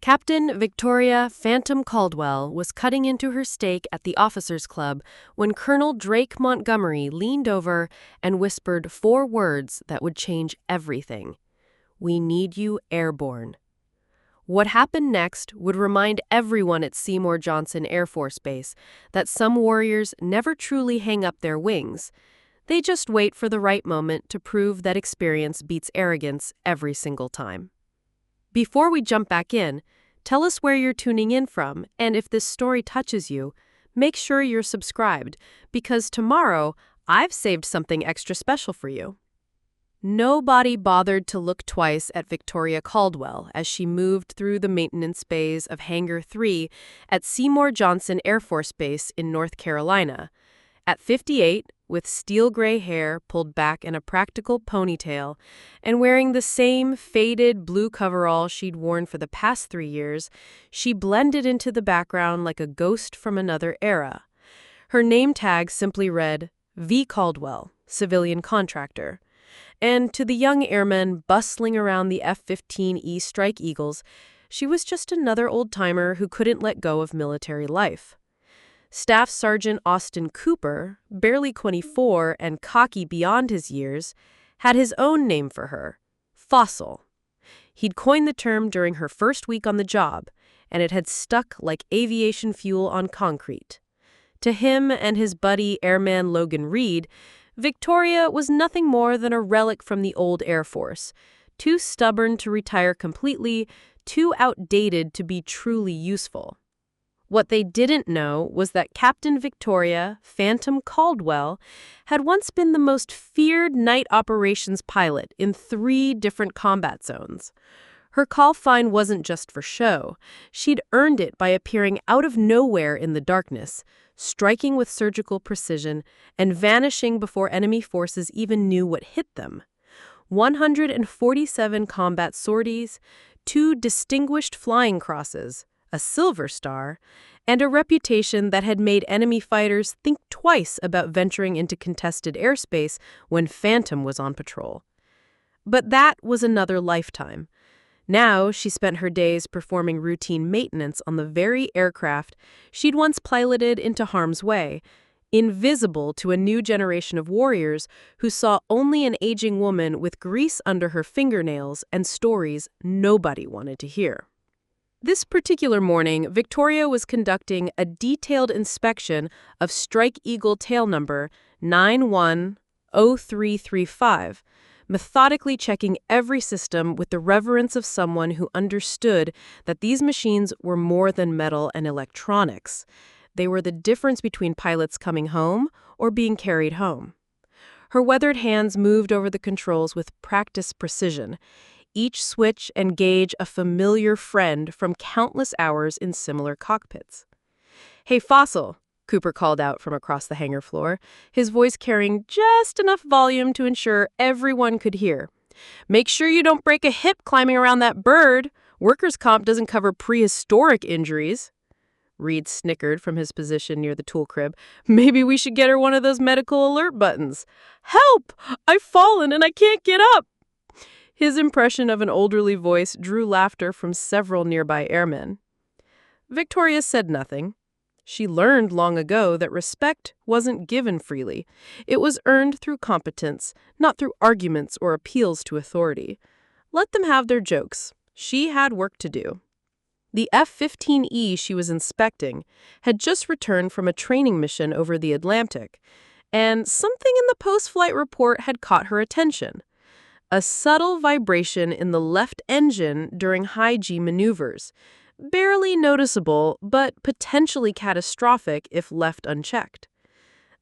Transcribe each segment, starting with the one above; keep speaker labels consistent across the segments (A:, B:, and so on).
A: Captain Victoria Phantom Caldwell was cutting into her steak at the officers' club when Colonel Drake Montgomery leaned over and whispered 4 words that would change everything. "We need you airborne." What happened next would remind everyone at Seymour Johnson Air Force Base that some warriors never truly hang up their wings. They just wait for the right moment to prove that experience beats arrogance every single time. Before we jump back in, tell us where you're tuning in from, and if this story touches you, make sure you're subscribed, because tomorrow I've saved something extra special for you. Nobody bothered to look twice at Victoria Caldwell as she moved through the maintenance bays of Hangar 3 at Seymour Johnson Air Force Base in North Carolina. At 58, with steel gray hair pulled back in a practical ponytail, and wearing the same faded blue coverall she'd worn for the past 3 years, she blended into the background like a ghost from another era. Her name tag simply read, V. Caldwell, Civilian Contractor. And to the young airmen bustling around the F-15E Strike Eagles, she was just another old-timer who couldn't let go of military life. Staff Sergeant Austin Cooper, barely 24 and cocky beyond his years, had his own name for her, Fossil. He'd coined the term during her first week on the job, and it had stuck like aviation fuel on concrete. To him and his buddy Airman Logan Reed, Victoria was nothing more than a relic from the old Air Force, too stubborn to retire completely, too outdated to be truly useful. What they didn't know was that Captain Victoria Phantom Caldwell had once been the most feared night operations pilot in 3 different combat zones. Her call sign wasn't just for show. She'd earned it by appearing out of nowhere in the darkness, striking with surgical precision, and vanishing before enemy forces even knew what hit them. 147 combat sorties, 2 distinguished flying crosses, a Silver Star, and a reputation that had made enemy fighters think twice about venturing into contested airspace when Phantom was on patrol. But that was another lifetime. Now she spent her days performing routine maintenance on the very aircraft she'd once piloted into harm's way, invisible to a new generation of warriors who saw only an aging woman with grease under her fingernails and stories nobody wanted to hear. This particular morning, Victoria was conducting a detailed inspection of Strike Eagle tail number 910335, methodically checking every system with the reverence of someone who understood that these machines were more than metal and electronics. They were the difference between pilots coming home or being carried home. Her weathered hands moved over the controls with practiced precision, each switch and gauge a familiar friend from countless hours in similar cockpits. "Hey, Fossil," Cooper called out from across the hangar floor, his voice carrying just enough volume to ensure everyone could hear. "Make sure you don't break a hip climbing around that bird. Workers' comp doesn't cover prehistoric injuries." Reed snickered from his position near the tool crib. "Maybe we should get her one of those medical alert buttons." "Help! I've fallen and I can't get up!" His impression of an elderly voice drew laughter from several nearby airmen. Victoria said nothing. She learned long ago that respect wasn't given freely. It was earned through competence, not through arguments or appeals to authority. Let them have their jokes. She had work to do. The F-15E she was inspecting had just returned from a training mission over the Atlantic, and something in the post-flight report had caught her attention. A subtle vibration in the left engine during high-G maneuvers, barely noticeable but potentially catastrophic if left unchecked.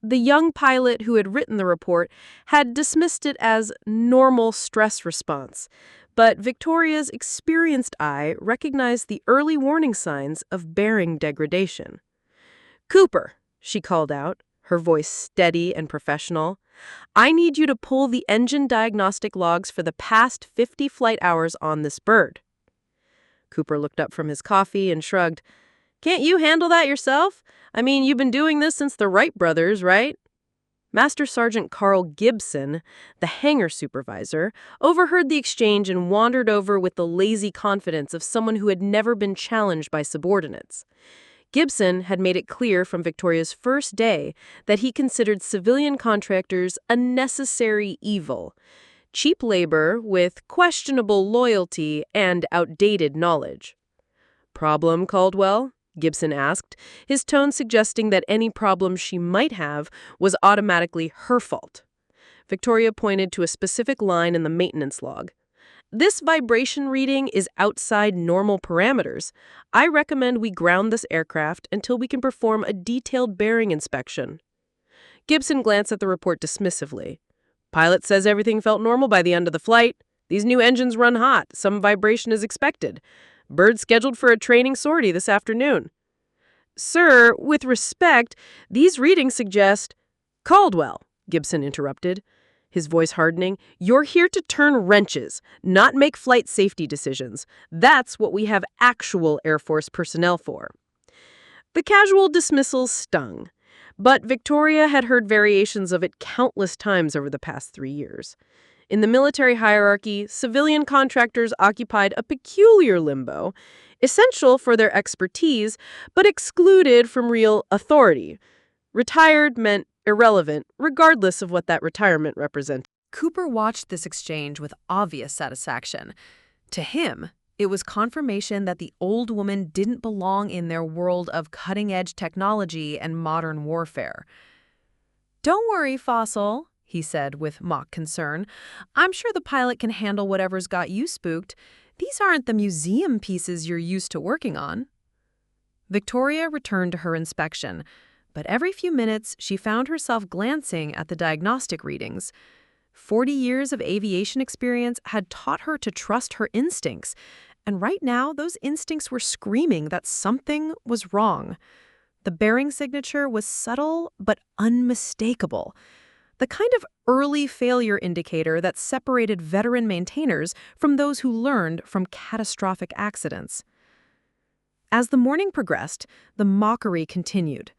A: The young pilot who had written the report had dismissed it as normal stress response, but Victoria's experienced eye recognized the early warning signs of bearing degradation. "Cooper," she called out, her voice steady and professional, "I need you to pull the engine diagnostic logs for the past 50 flight hours on this bird." Cooper looked up from his coffee and shrugged. "Can't you handle that yourself? I mean, you've been doing this since the Wright brothers, right?" Master Sergeant Carl Gibson, the hangar supervisor, overheard the exchange and wandered over with the lazy confidence of someone who had never been challenged by subordinates. Gibson had made it clear from Victoria's first day that he considered civilian contractors a necessary evil, cheap labor with questionable loyalty and outdated knowledge. "Problem, Caldwell?" Gibson asked, his tone suggesting that any problem she might have was automatically her fault. Victoria pointed to a specific line in the maintenance log. "This vibration reading is outside normal parameters. I recommend we ground this aircraft until we can perform a detailed bearing inspection." Gibson glanced at the report dismissively. "Pilot says everything felt normal by the end of the flight. These new engines run hot. Some vibration is expected. Bird scheduled for a training sortie this afternoon." "Sir, with respect, these readings suggest—" "Caldwell," Gibson interrupted, his voice hardening, "you're here to turn wrenches, not make flight safety decisions. That's what we have actual Air Force personnel for." The casual dismissal stung, but Victoria had heard variations of it countless times over the past 3 years. In the military hierarchy, civilian contractors occupied a peculiar limbo, essential for their expertise, but excluded from real authority. Retired meant irrelevant, regardless of what that retirement represented.
B: Cooper watched this exchange with obvious satisfaction. To him, it was confirmation that the old woman didn't belong in their world of cutting-edge technology and modern warfare. "Don't worry, Fossil," he said with mock concern. "I'm sure the pilot can handle whatever's got you spooked. These aren't the museum pieces you're used to working on." Victoria returned to her inspection, but every few minutes she found herself glancing at the diagnostic readings. 40 years of aviation experience had taught her to trust her instincts, and right now those instincts were screaming that something was wrong. The bearing signature was subtle but unmistakable, the kind of early failure indicator that separated veteran maintainers from those who learned from catastrophic accidents. As the morning progressed, the mockery continued.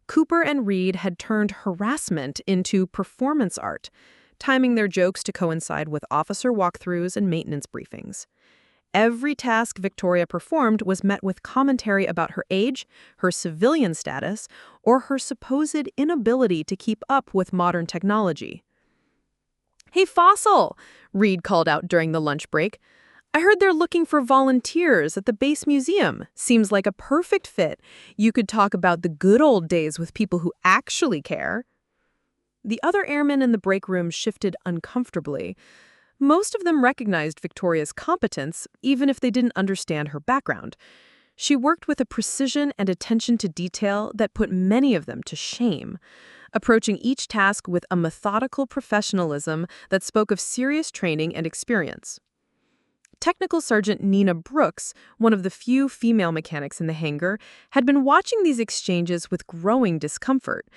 B: Cooper and Reed had turned harassment into performance art, timing their jokes to coincide with officer walkthroughs and maintenance briefings. Every task Victoria performed was met with commentary about her age, her civilian status, or her supposed inability to keep up with modern technology. "Hey, Fossil," Reed called out during the lunch break. "I heard they're looking for volunteers at the base museum. Seems like a perfect fit. You could talk about the good old days with people who actually care." The other airmen in the break room shifted uncomfortably. Most of them recognized Victoria's competence, even if they didn't understand her background. She worked with a precision and attention to detail that put many of them to shame, approaching each task with a methodical professionalism that spoke of serious training and experience. Technical Sergeant Nina Brooks, one of the few female mechanics in the hangar, had been watching these exchanges with growing discomfort.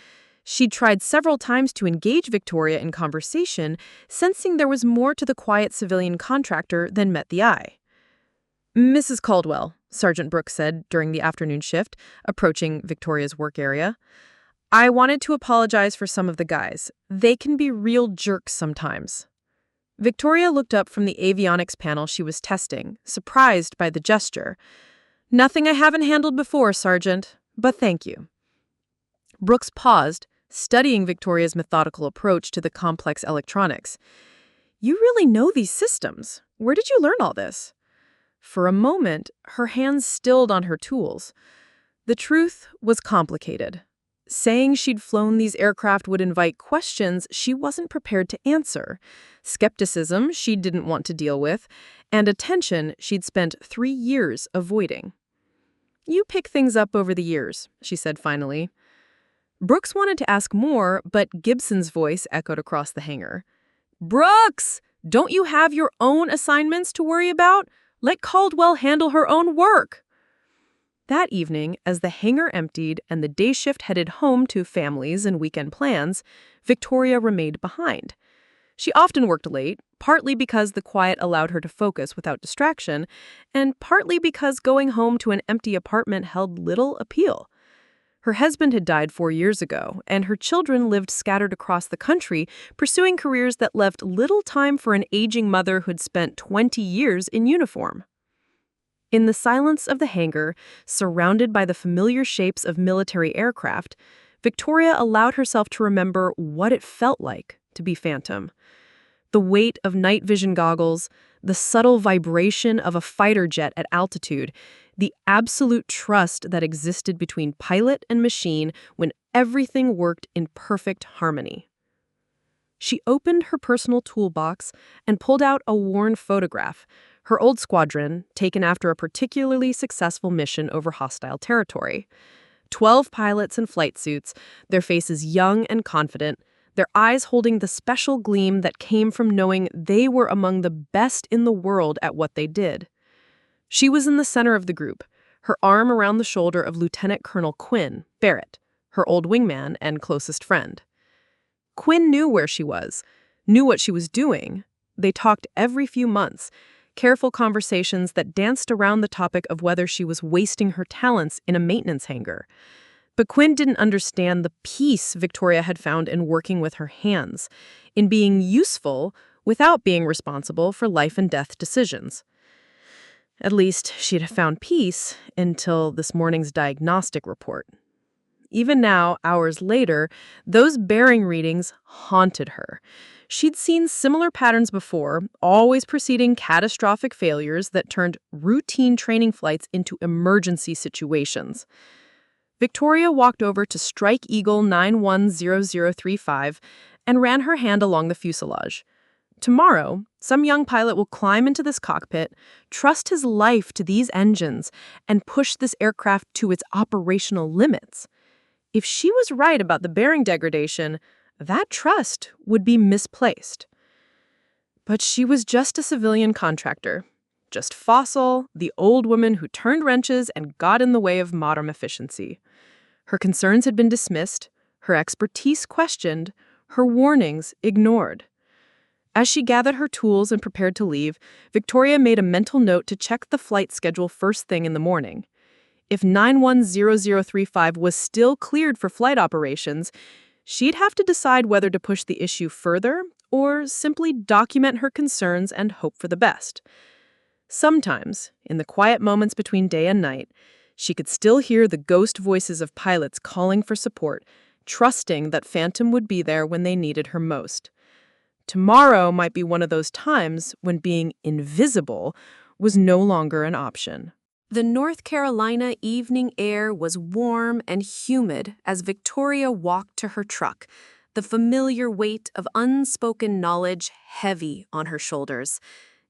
B: She'd tried several times to engage Victoria in conversation, sensing there was more to the quiet civilian contractor than met the eye. "Mrs. Caldwell," Sergeant Brooks said during the afternoon shift, approaching Victoria's work area, "I wanted to apologize for some of the guys. They can be real jerks sometimes." Victoria looked up from the avionics panel she was testing, surprised by the gesture. "Nothing I haven't handled before, Sergeant, but thank you." Brooks paused, studying Victoria's methodical approach to the complex electronics. "You really know these systems. Where did you learn all this?" For a moment, her hands stilled on her tools. The truth was complicated. Saying she'd flown these aircraft would invite questions she wasn't prepared to answer, skepticism she didn't want to deal with, and attention she'd spent 3 years avoiding. "You pick things up over the years," she said finally. Brooks wanted to ask more, but Gibson's voice echoed across the hangar. "Brooks! Don't you have your own assignments to worry about? Let Caldwell handle her own work." That evening, as the hangar emptied and the day shift headed home to families and weekend plans, Victoria remained behind. She often worked late, partly because the quiet allowed her to focus without distraction, and partly because going home to an empty apartment held little appeal. Her husband had died 4 years ago, and her children lived scattered across the country, pursuing careers that left little time for an aging mother who'd spent 20 years in uniform. In the silence of the hangar, surrounded by the familiar shapes of military aircraft, Victoria allowed herself to remember what it felt like to be Phantom. The weight of night vision goggles, the subtle vibration of a fighter jet at altitude, the absolute trust that existed between pilot and machine when everything worked in perfect harmony. She opened her personal toolbox and pulled out a worn photograph, her old squadron, taken after a particularly successful mission over hostile territory. 12 pilots in flight suits, their faces young and confident, their eyes holding the special gleam that came from knowing they were among the best in the world at what they did. She was in the center of the group, her arm around the shoulder of Lieutenant Colonel Quinn Barrett, her old wingman and closest friend. Quinn knew where she was, knew what she was doing. They talked every few months, careful conversations that danced around the topic of whether she was wasting her talents in a maintenance hangar. But Quinn didn't understand the peace Victoria had found in working with her hands, in being useful without being responsible for life and death decisions. At least, she'd found peace until this morning's diagnostic report. Even now, hours later, those bearing readings haunted her. She'd seen similar patterns before, always preceding catastrophic failures that turned routine training flights into emergency situations. Victoria walked over to Strike Eagle 910035 and ran her hand along the fuselage. Tomorrow, some young pilot will climb into this cockpit, trust his life to these engines, and push this aircraft to its operational limits. If she was right about the bearing degradation, that trust would be misplaced. But she was just a civilian contractor, just Fossil, the old woman who turned wrenches and got in the way of modern efficiency. Her concerns had been dismissed, her expertise questioned, her warnings ignored. As she gathered her tools and prepared to leave, Victoria made a mental note to check the flight schedule first thing in the morning. If 910035 was still cleared for flight operations, she'd have to decide whether to push the issue further or simply document her concerns and hope for the best. Sometimes, in the quiet moments between day and night, she could still hear the ghost voices of pilots calling for support, trusting that Phantom would be there when they needed her most. Tomorrow might be one of those times when being invisible was no longer an option. The North Carolina evening air was warm and humid as Victoria walked to her truck, the familiar weight of unspoken knowledge heavy on her shoulders.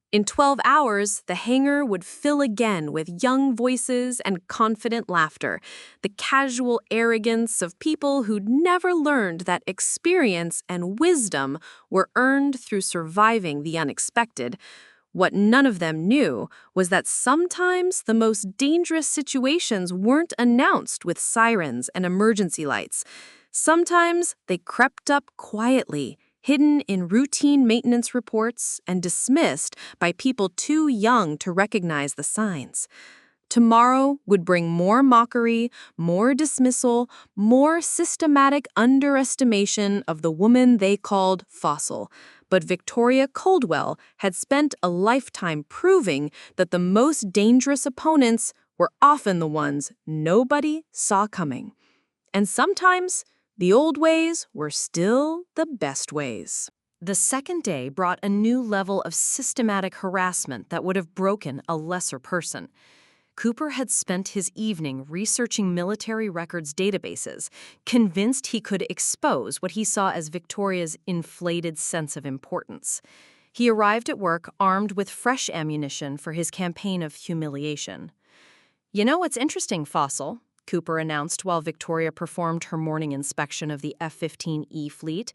B: In 12 hours, the hangar would fill again with young voices and confident laughter, the casual arrogance of people who'd never learned that experience and wisdom were earned through surviving the unexpected. What none of them knew was that sometimes the most dangerous situations weren't announced with sirens and emergency lights. Sometimes they crept up quietly, hidden in routine maintenance reports and dismissed by people too young to recognize the signs. Tomorrow would bring more mockery, more dismissal, more systematic underestimation of the woman they called Fossil. But Victoria Caldwell had spent a lifetime proving that the most dangerous opponents were often the ones nobody saw coming. And sometimes the old ways were still the best ways. The second day brought a new level of systematic harassment that would have broken a lesser person. Cooper had spent his evening researching military records databases, convinced he could expose what he saw as Victoria's inflated sense of importance. He arrived at work armed with fresh ammunition for his campaign of humiliation. "You know what's interesting, Fossil?" Cooper announced while Victoria performed her morning inspection of the F-15E fleet.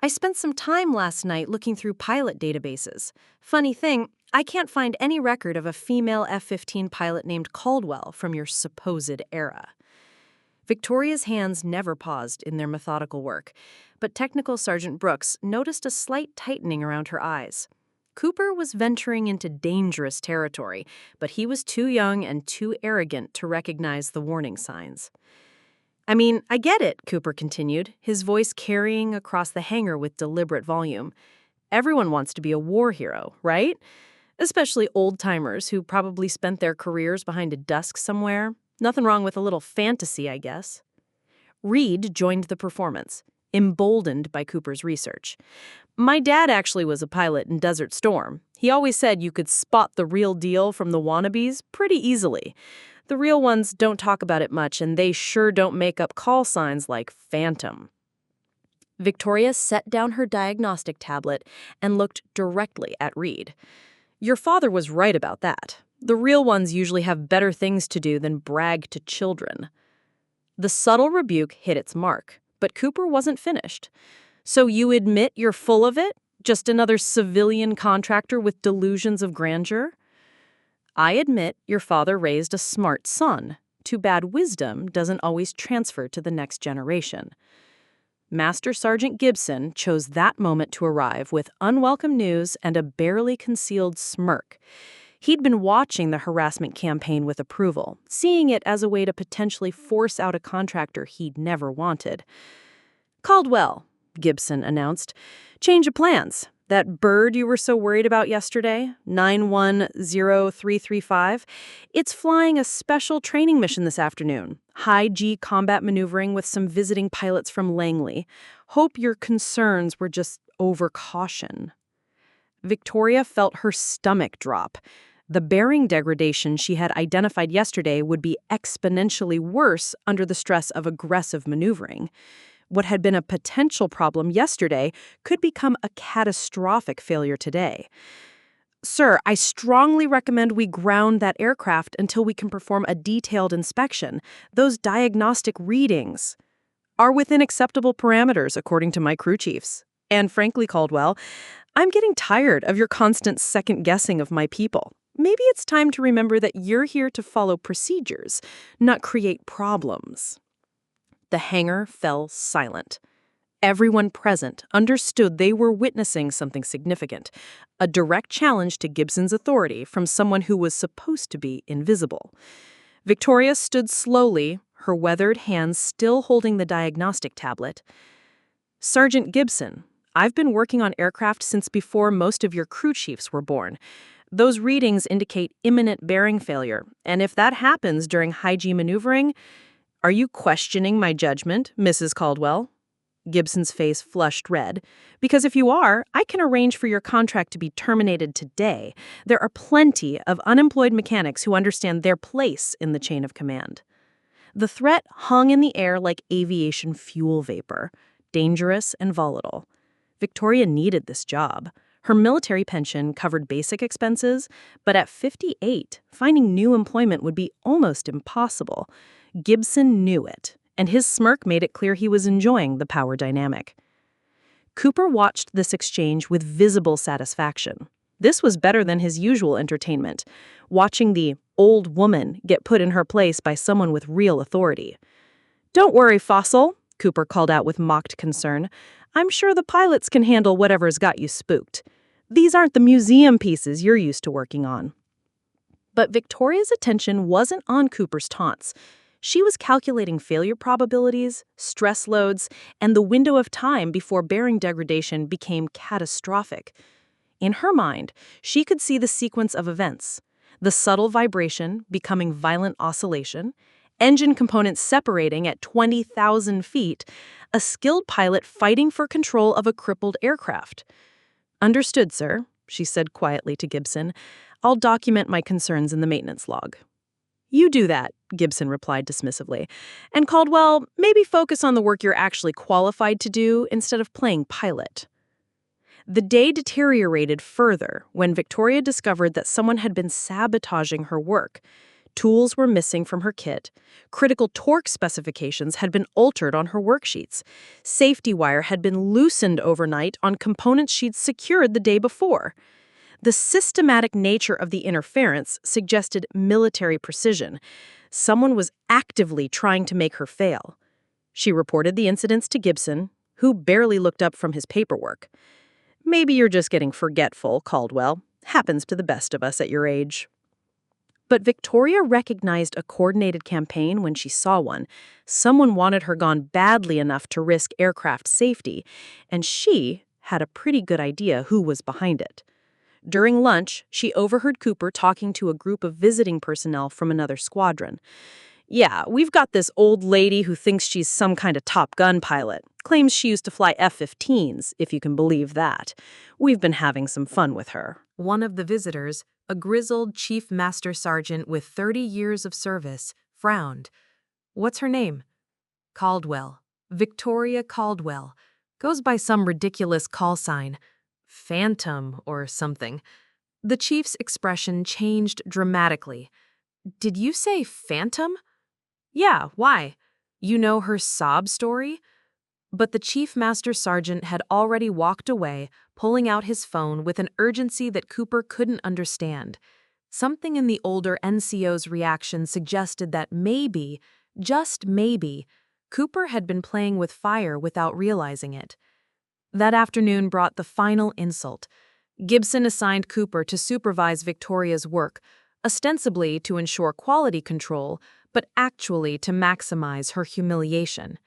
B: "I spent some time last night looking through pilot databases. Funny thing, I can't find any record of a female F-15 pilot named Caldwell from your supposed era." Victoria's hands never paused in their methodical work, but Technical Sergeant Brooks noticed a slight tightening around her eyes. Cooper was venturing into dangerous territory, but he was too young and too arrogant to recognize the warning signs.
A: I mean, I get it, Cooper continued, his voice carrying across the hangar with deliberate volume. Everyone wants to be a war hero, right? Especially old-timers who probably spent their careers behind a desk somewhere. Nothing wrong with a little fantasy, I guess. Reed joined the performance, emboldened by Cooper's research. My dad actually was a pilot in Desert Storm. He always said you could spot the real deal from the wannabes pretty easily. The real ones don't talk about it much, and they sure don't make up call signs like Phantom. Victoria set down her diagnostic tablet and looked directly at Reed. Your father was right about that. The real ones usually have better things to do than brag to children. The subtle rebuke hit its mark, but Cooper wasn't finished. So you admit you're full of it? Just another civilian contractor with delusions of grandeur? I admit your father raised a smart son. Too bad wisdom doesn't always transfer to the next generation. Master Sergeant Gibson chose that moment to arrive with unwelcome news and a barely concealed smirk. He'd been watching the harassment campaign with approval, seeing it as a way to potentially force out a contractor he'd never wanted. Caldwell, Gibson announced. Change of plans. That bird you were so worried about yesterday, 910335, it's flying a special training mission this afternoon. High-G combat maneuvering with some visiting pilots from Langley. Hope your concerns were just overcaution. Victoria felt her stomach drop. The bearing degradation she had identified yesterday would be exponentially worse under the stress of aggressive maneuvering. What had been a potential problem yesterday could become a catastrophic failure today. Sir, I strongly recommend we ground that aircraft until we can perform a detailed inspection. Those diagnostic readings are within acceptable parameters, according to my crew chiefs. And frankly, Caldwell, I'm getting tired of your constant second-guessing of my people. Maybe it's time to remember that you're here to follow procedures, not create problems. The hangar fell silent. Everyone present understood they were witnessing something significant, a direct challenge to Gibson's authority from someone who was supposed to be invisible. Victoria stood slowly, her weathered hands still holding the diagnostic tablet. Sergeant Gibson, I've been working on aircraft since before most of your crew chiefs were born. Those readings indicate imminent bearing failure, and if that happens during high-G maneuvering, are you questioning my judgment, Mrs. Caldwell? Gibson's face flushed red. Because if you are, I can arrange for your contract to be terminated today. There are plenty of unemployed mechanics who understand their place in the chain of command. The threat hung in the air like aviation fuel vapor, dangerous and volatile. Victoria needed this job. Her military pension covered basic expenses, but at 58, finding new employment would be almost impossible. Gibson knew it, and his smirk made it clear he was enjoying the power dynamic. Cooper watched this exchange with visible satisfaction. This was better than his usual entertainment, watching the old woman get put in her place by someone with real authority. Don't worry, Fossil, Cooper called out with mocked concern. I'm sure the pilots can handle whatever's got you spooked. These aren't the museum pieces you're used to working on. But Victoria's attention wasn't on Cooper's taunts. She was calculating failure probabilities, stress loads, and the window of time before bearing degradation became catastrophic. In her mind, she could see the sequence of events: the subtle vibration becoming violent oscillation, engine components separating at 20,000 feet, a skilled pilot fighting for control of a crippled aircraft. Understood, sir, she said quietly to Gibson. I'll document my concerns in the maintenance log. You do that, Gibson replied dismissively. And Caldwell, maybe focus on the work you're actually qualified to do instead of playing pilot. The day deteriorated further when Victoria discovered that someone had been sabotaging her work. Tools were missing from her kit. Critical torque specifications had been altered on her worksheets. Safety wire had been loosened overnight on components she'd secured the day before. The systematic nature of the interference suggested military precision. Someone was actively trying to make her fail. She reported the incidents to Gibson, who barely looked up from his paperwork. Maybe you're just getting forgetful, Caldwell. Happens to the best of us at your age.
C: But Victoria recognized a coordinated campaign when she saw one. Someone wanted her gone badly enough to risk aircraft safety, and she had a pretty good idea who was behind it. During lunch, she overheard Cooper talking to a group of visiting personnel from another squadron. "Yeah, we've got this old lady who thinks she's some kind of Top Gun pilot. Claims she used to fly F-15s, if you can believe that. We've been having some fun with her."
B: One of the visitors, a grizzled chief master sergeant with 30 years of service, frowned. "What's her name?" "Caldwell. Victoria Caldwell. Goes by some ridiculous call sign. Phantom or something." The chief's expression changed dramatically. "Did you say Phantom?" "Yeah, why? You know her sob story?" But the chief master sergeant had already walked away, pulling out his phone with an urgency that Cooper couldn't understand. Something in the older NCO's reaction suggested that maybe, just maybe, Cooper had been playing with fire without realizing it. That afternoon brought the final insult. Gibson assigned Cooper to supervise Victoria's work, ostensibly to ensure quality control, but actually to maximize her humiliation.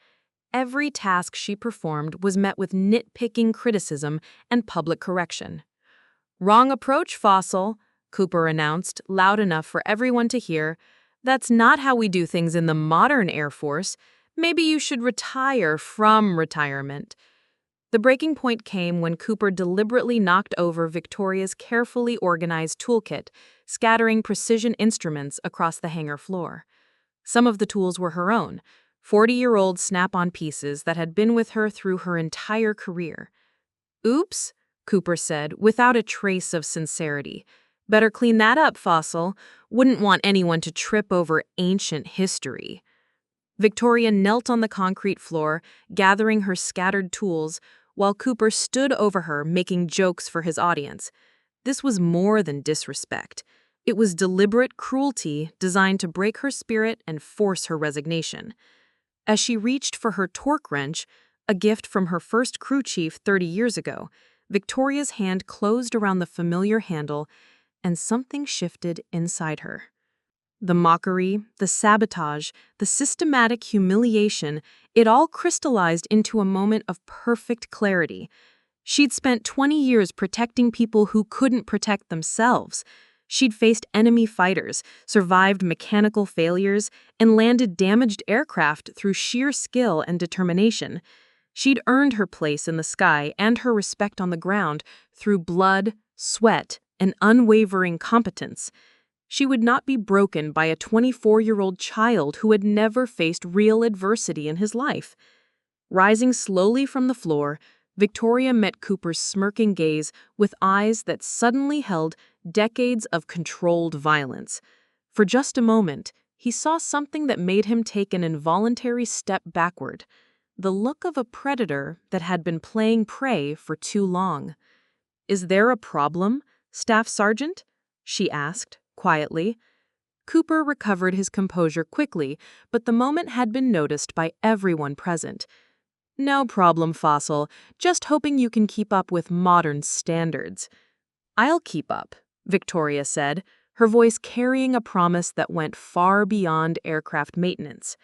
B: Every task she performed was met with nitpicking criticism and public correction. "Wrong approach, Fossil," Cooper announced, loud enough for everyone to hear. "That's not how we do things in the modern Air Force. Maybe you should retire from retirement." The breaking point came when Cooper deliberately knocked over Victoria's carefully organized toolkit, scattering precision instruments across the hangar floor. Some of the tools were her own, 40-year-old snap-on pieces that had been with her through her entire career. "Oops," Cooper said, without a trace of sincerity. "Better clean that up, Fossil. Wouldn't want anyone to trip over ancient history." Victoria knelt on the concrete floor, gathering her scattered tools, while Cooper stood over her, making jokes for his audience. This was more than disrespect. It was deliberate cruelty designed to break her spirit and force her resignation. As she reached for her torque wrench, a gift from her first crew chief 30 years ago, Victoria's hand closed around the familiar handle, and something shifted inside her. The mockery, the sabotage, the systematic humiliation, it all crystallized into a moment of perfect clarity. She'd spent 20 years protecting people who couldn't protect themselves. She'd faced enemy fighters, survived mechanical failures, and landed damaged aircraft through sheer skill and determination. She'd earned her place in the sky and her respect on the ground through blood, sweat, and unwavering competence. She would not be broken by a 24-year-old child who had never faced real adversity in his life. Rising slowly from the floor, Victoria met Cooper's smirking gaze with eyes that suddenly held decades of controlled violence. For just a moment, he saw something that made him take an involuntary step backward, the look of a predator that had been playing prey for too long. "Is there a problem, Staff Sergeant?" she asked, quietly. Cooper recovered his composure quickly, but the moment had been noticed by everyone present. "No problem, Fossil. Just hoping you can keep up with modern standards." "I'll keep up," Victoria said, her voice carrying a promise that went far beyond aircraft maintenance.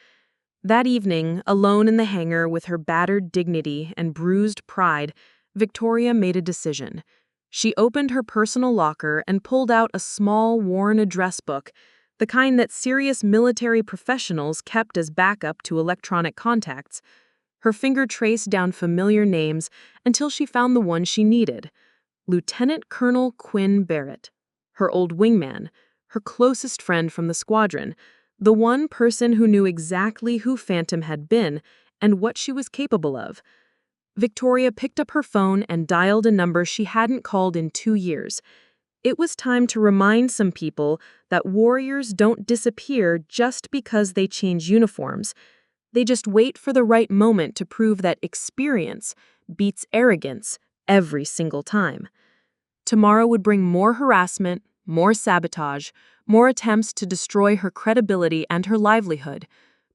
B: That evening, alone in the hangar with her battered dignity and bruised pride, Victoria made a decision. She opened her personal locker and pulled out a small, worn address book, the kind that serious military professionals kept as backup to electronic contacts. Her finger traced down familiar names until she found the one she needed: Lieutenant Colonel Quinn Barrett, her old wingman, her closest friend from the squadron, the one person who knew exactly who Phantom had been and what she was capable of. Victoria picked up her phone and dialed a number she hadn't called in 2 years. It was time to remind some people that warriors don't disappear just because they change uniforms. They just wait for the right moment to prove that experience beats arrogance every single time. Tomorrow would bring more harassment, more sabotage, more attempts to destroy her credibility and her livelihood.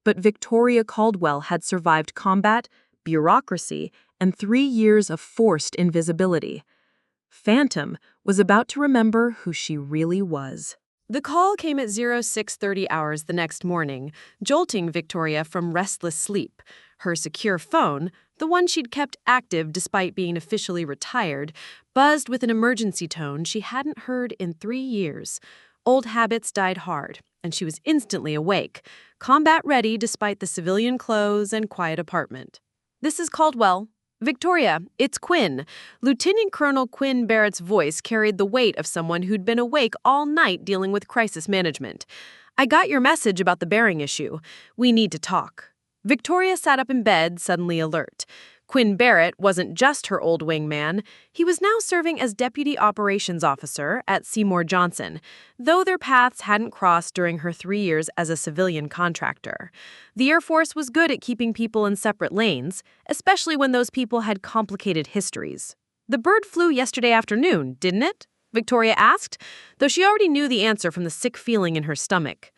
B: But Victoria Caldwell had survived combat, bureaucracy, and 3 years of forced invisibility. Phantom was about to remember who she really was. The call came at 0630 hours the next morning, jolting Victoria from restless sleep. Her secure phone, the one she'd kept active despite being officially retired, buzzed with an emergency tone she hadn't heard in 3 years. Old habits died hard, and she was instantly awake, combat-ready despite the civilian clothes and quiet apartment. "This is Caldwell. Victoria, it's Quinn." Lieutenant Colonel Quinn Barrett's voice carried the weight of someone who'd been awake all night dealing with crisis management. "I got your message about the bearing issue. We need to talk." Victoria sat up in bed, suddenly alert. Quinn Barrett wasn't just her old wingman. He was now serving as Deputy Operations Officer at Seymour Johnson, though their paths hadn't crossed during her 3 years as a civilian contractor. The Air Force was good at keeping people in separate lanes, especially when those people had complicated histories. "The bird flew yesterday afternoon, didn't it?" Victoria asked, though she already knew the answer from the sick feeling in her stomach.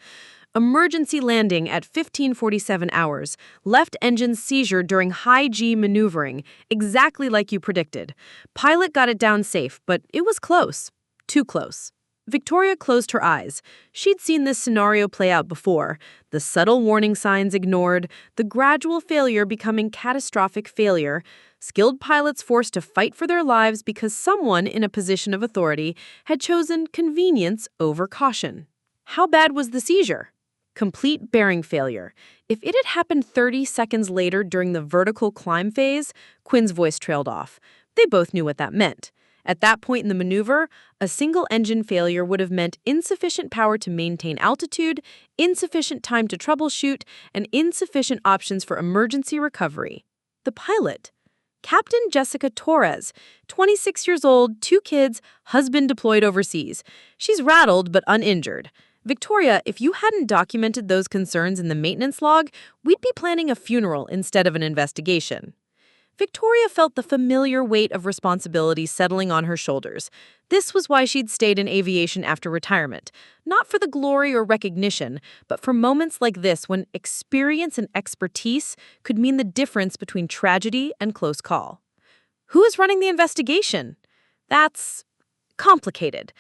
B: "Emergency landing at 15:47 hours, left engine seizure during high-G maneuvering, exactly like you predicted. Pilot got it down safe, but it was close. Too close." Victoria closed her eyes. She'd seen this scenario play out before, the subtle warning signs ignored, the gradual failure becoming catastrophic failure, skilled pilots forced to fight for their lives because someone in a position of authority had chosen convenience over caution. How bad was the seizure? Complete bearing failure. If it had happened 30 seconds later during the vertical climb phase, Quinn's voice trailed off. They both knew what that meant. At that point in the maneuver, a single engine failure would have meant insufficient power to maintain altitude, insufficient time to troubleshoot, and insufficient options for emergency recovery. The pilot, Captain Jessica Torres, 26 years old, 2 kids, husband deployed overseas. She's rattled but uninjured. "Victoria, if you hadn't documented those concerns in the maintenance log, we'd be planning a funeral instead of an investigation." Victoria felt the familiar weight of responsibility settling on her shoulders. This was why she'd stayed in aviation after retirement. Not for the glory or recognition, but for moments like this when experience and expertise could mean the difference between tragedy and close call. Who is running the investigation? That's complicated.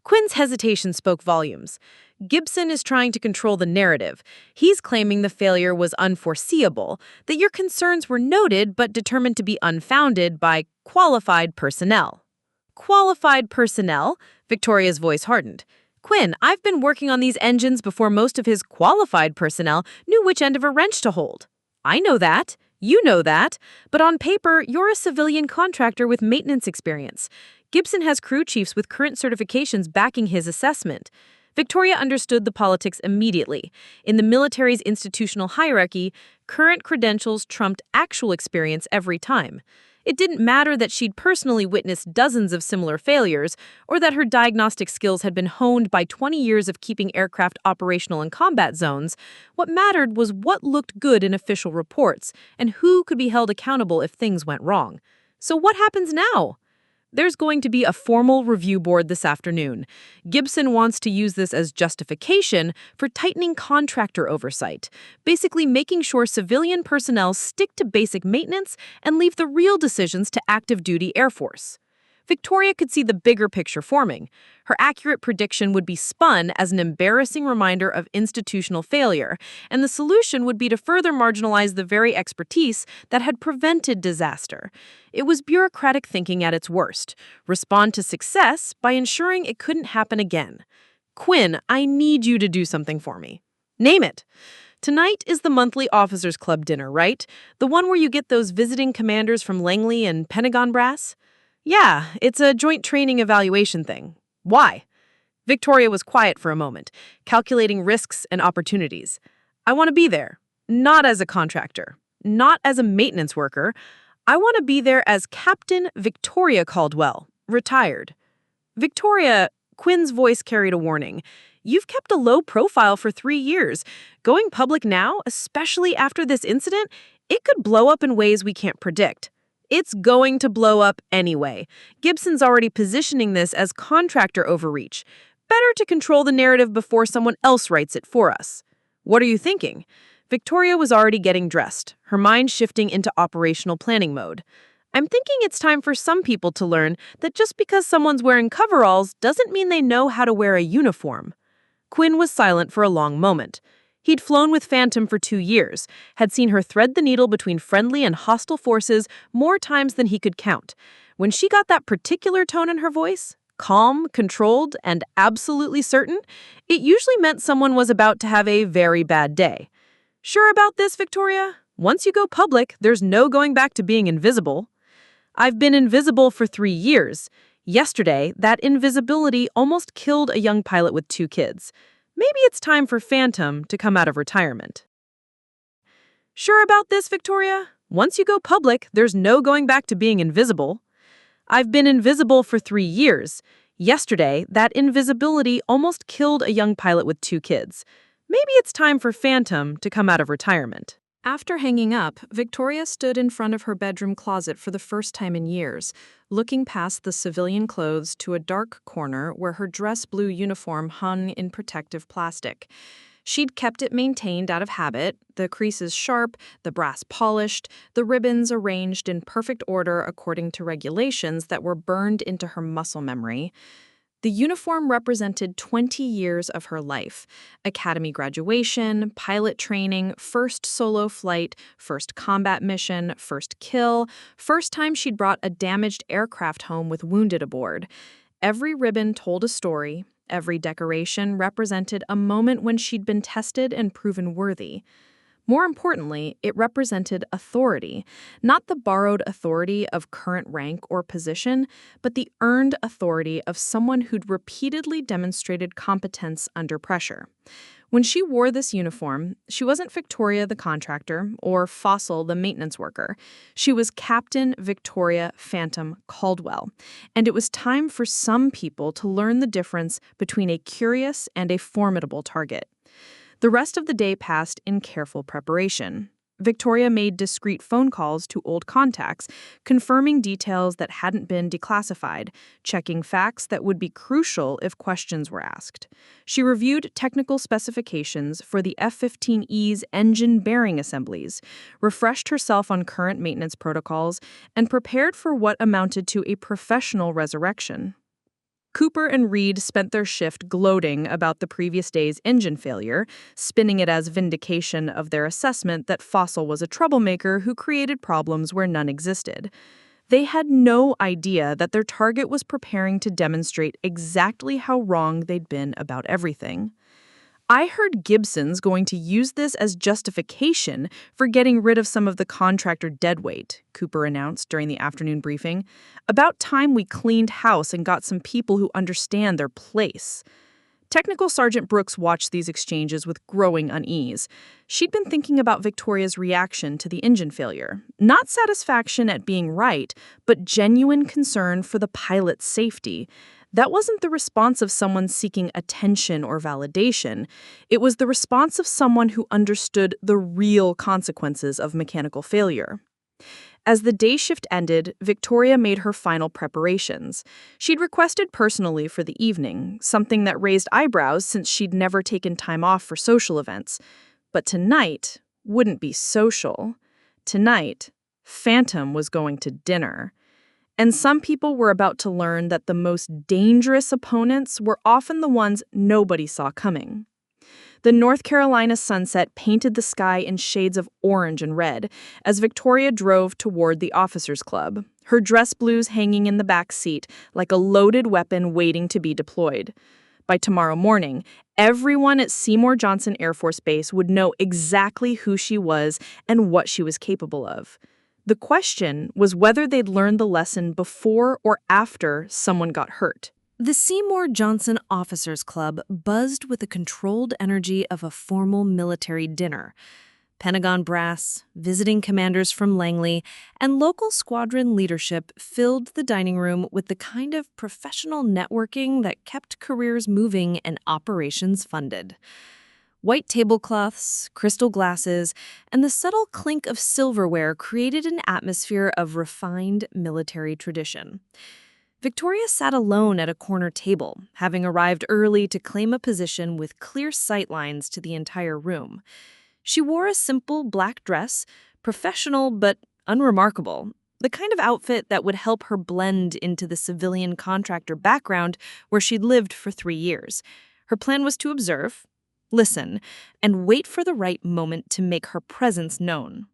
B: Quinn's hesitation spoke volumes. Gibson is trying to control the narrative. He's claiming the failure was unforeseeable, that your concerns were noted but determined to be unfounded by qualified personnel. Qualified personnel? Victoria's voice hardened. "Quinn, I've been working on these engines before most of his qualified personnel knew which end of a wrench to hold." "I know that. You know that. But on paper, you're a civilian contractor with maintenance experience. Gibson has crew chiefs with current certifications backing his assessment." Victoria understood the politics immediately. In the military's institutional hierarchy, current credentials trumped actual experience every time. It didn't matter that she'd personally witnessed dozens of similar failures, or that her diagnostic skills had been honed by 20 years of keeping aircraft operational in combat zones. What mattered was what looked good in official reports, and who could be held accountable if things went wrong. So what happens now? There's going to be a formal review board this afternoon. Gibson wants to use this as justification for tightening contractor oversight, basically making sure civilian personnel stick to basic maintenance and leave the real decisions to active duty Air Force. Victoria could see the bigger picture forming. Her accurate prediction would be spun as an embarrassing reminder of institutional failure, and the solution would be to further marginalize the very expertise that had prevented disaster. It was bureaucratic thinking at its worst. Respond to success by ensuring it couldn't happen again. "Quinn, I need you to do something for me." "Name it." "Tonight is the monthly Officers Club dinner, right? The one where you get those visiting commanders from Langley and Pentagon brass?" "Yeah, it's a joint training evaluation thing." "Why?" Victoria was quiet for a moment, calculating risks and opportunities. "I want to be there. Not as a contractor. Not as a maintenance worker. I want to be there as Captain Victoria Caldwell, retired." "Victoria," Quinn's voice carried a warning. "You've kept a low profile for 3 years. Going public now, especially after this incident, it could blow up in ways we can't predict." "It's going to blow up anyway. Gibson's already positioning this as contractor overreach. Better to control the narrative before someone else writes it for us." "What are you thinking?" Victoria was already getting dressed, her mind shifting into operational planning mode. "I'm thinking it's time for some people to learn that just because someone's wearing coveralls doesn't mean they know how to wear a uniform."
C: Quinn was silent for a long moment. He'd flown with Phantom for 2 years, had seen her thread the needle between friendly and hostile forces more times than he could count. When she got that particular tone in her voice, calm, controlled, and absolutely certain, it usually meant someone was about to have a very bad day. "Sure about this, Victoria? Once you go public, there's no going back to being invisible." "I've been invisible for 3 years. Yesterday, that invisibility almost killed a young pilot with 2 kids. Maybe it's time for Phantom to come out of retirement." "Sure about this, Victoria? Once you go public, there's no going back to being invisible." "I've been invisible for 3 years. Yesterday, that invisibility almost killed a young pilot with 2 kids. Maybe it's time for Phantom to come out of retirement."
B: After hanging up, Victoria stood in front of her bedroom closet for the first time in years, looking past the civilian clothes to a dark corner where her dress blue uniform hung in protective plastic. She'd kept it maintained out of habit, the creases sharp, the brass polished, the ribbons arranged in perfect order according to regulations that were burned into her muscle memory. The uniform represented 20 years of her life: academy graduation, pilot training, first solo flight, first combat mission, first kill, first time she'd brought a damaged aircraft home with wounded aboard. Every ribbon told a story. Every decoration represented a moment when she'd been tested and proven worthy. More importantly, it represented authority, not the borrowed authority of current rank or position, but the earned authority of someone who'd repeatedly demonstrated competence under pressure. When she wore this uniform, she wasn't Victoria the contractor or Fossil the maintenance worker. She was Captain Victoria Phantom Caldwell, and it was time for some people to learn the difference between a curious and a formidable target. The rest of the day passed in careful preparation. Victoria made discreet phone calls to old contacts, confirming details that hadn't been declassified, checking facts that would be crucial if questions were asked. She reviewed technical specifications for the F-15E's engine bearing assemblies, refreshed herself on current maintenance protocols, and prepared for what amounted to a professional resurrection. Cooper and Reed spent their shift gloating about the previous day's engine failure, spinning it as vindication of their assessment that Fossil was a troublemaker who created problems where none existed. They had no idea that their target was preparing to demonstrate exactly how wrong they'd been about everything. "I heard Gibson's going to use this as justification for getting rid of some of the contractor deadweight," Cooper announced during the afternoon briefing. "About time we cleaned house and got some people who understand their place." Technical Sergeant Brooks watched these exchanges with growing unease. She'd been thinking about Victoria's reaction to the engine failure. Not satisfaction at being right, but genuine concern for the pilot's safety. That wasn't the response of someone seeking attention or validation. It was the response of someone who understood the real consequences of mechanical failure. As the day shift ended, Victoria made her final preparations. She'd requested personally for the evening, something that raised eyebrows since she'd never taken time off for social events. But tonight wouldn't be social. Tonight, Phantom was going to dinner. And some people were about to learn that the most dangerous opponents were often the ones nobody saw coming. The North Carolina sunset painted the sky in shades of orange and red as Victoria drove toward the officers' club, her dress blues hanging in the back seat like a loaded weapon waiting to be deployed. By tomorrow morning, everyone at Seymour Johnson Air Force Base would know exactly who she was and what she was capable of. The question was whether they'd learned the lesson before or after someone got hurt.
A: The Seymour Johnson Officers Club buzzed with the controlled energy of a formal military dinner. Pentagon brass, visiting commanders from Langley, and local squadron leadership filled the dining room with the kind of professional networking that kept careers moving and operations funded. White tablecloths, crystal glasses, and the subtle clink of silverware created an atmosphere of refined military tradition. Victoria sat alone at a corner table, having arrived early to claim a position with clear sightlines to the entire room. She wore a simple black dress, professional but unremarkable, the kind of outfit that would help her blend into the civilian contractor background where she'd lived for 3 years.
D: Her plan was to observe, listen, and wait for the right moment to make her presence known.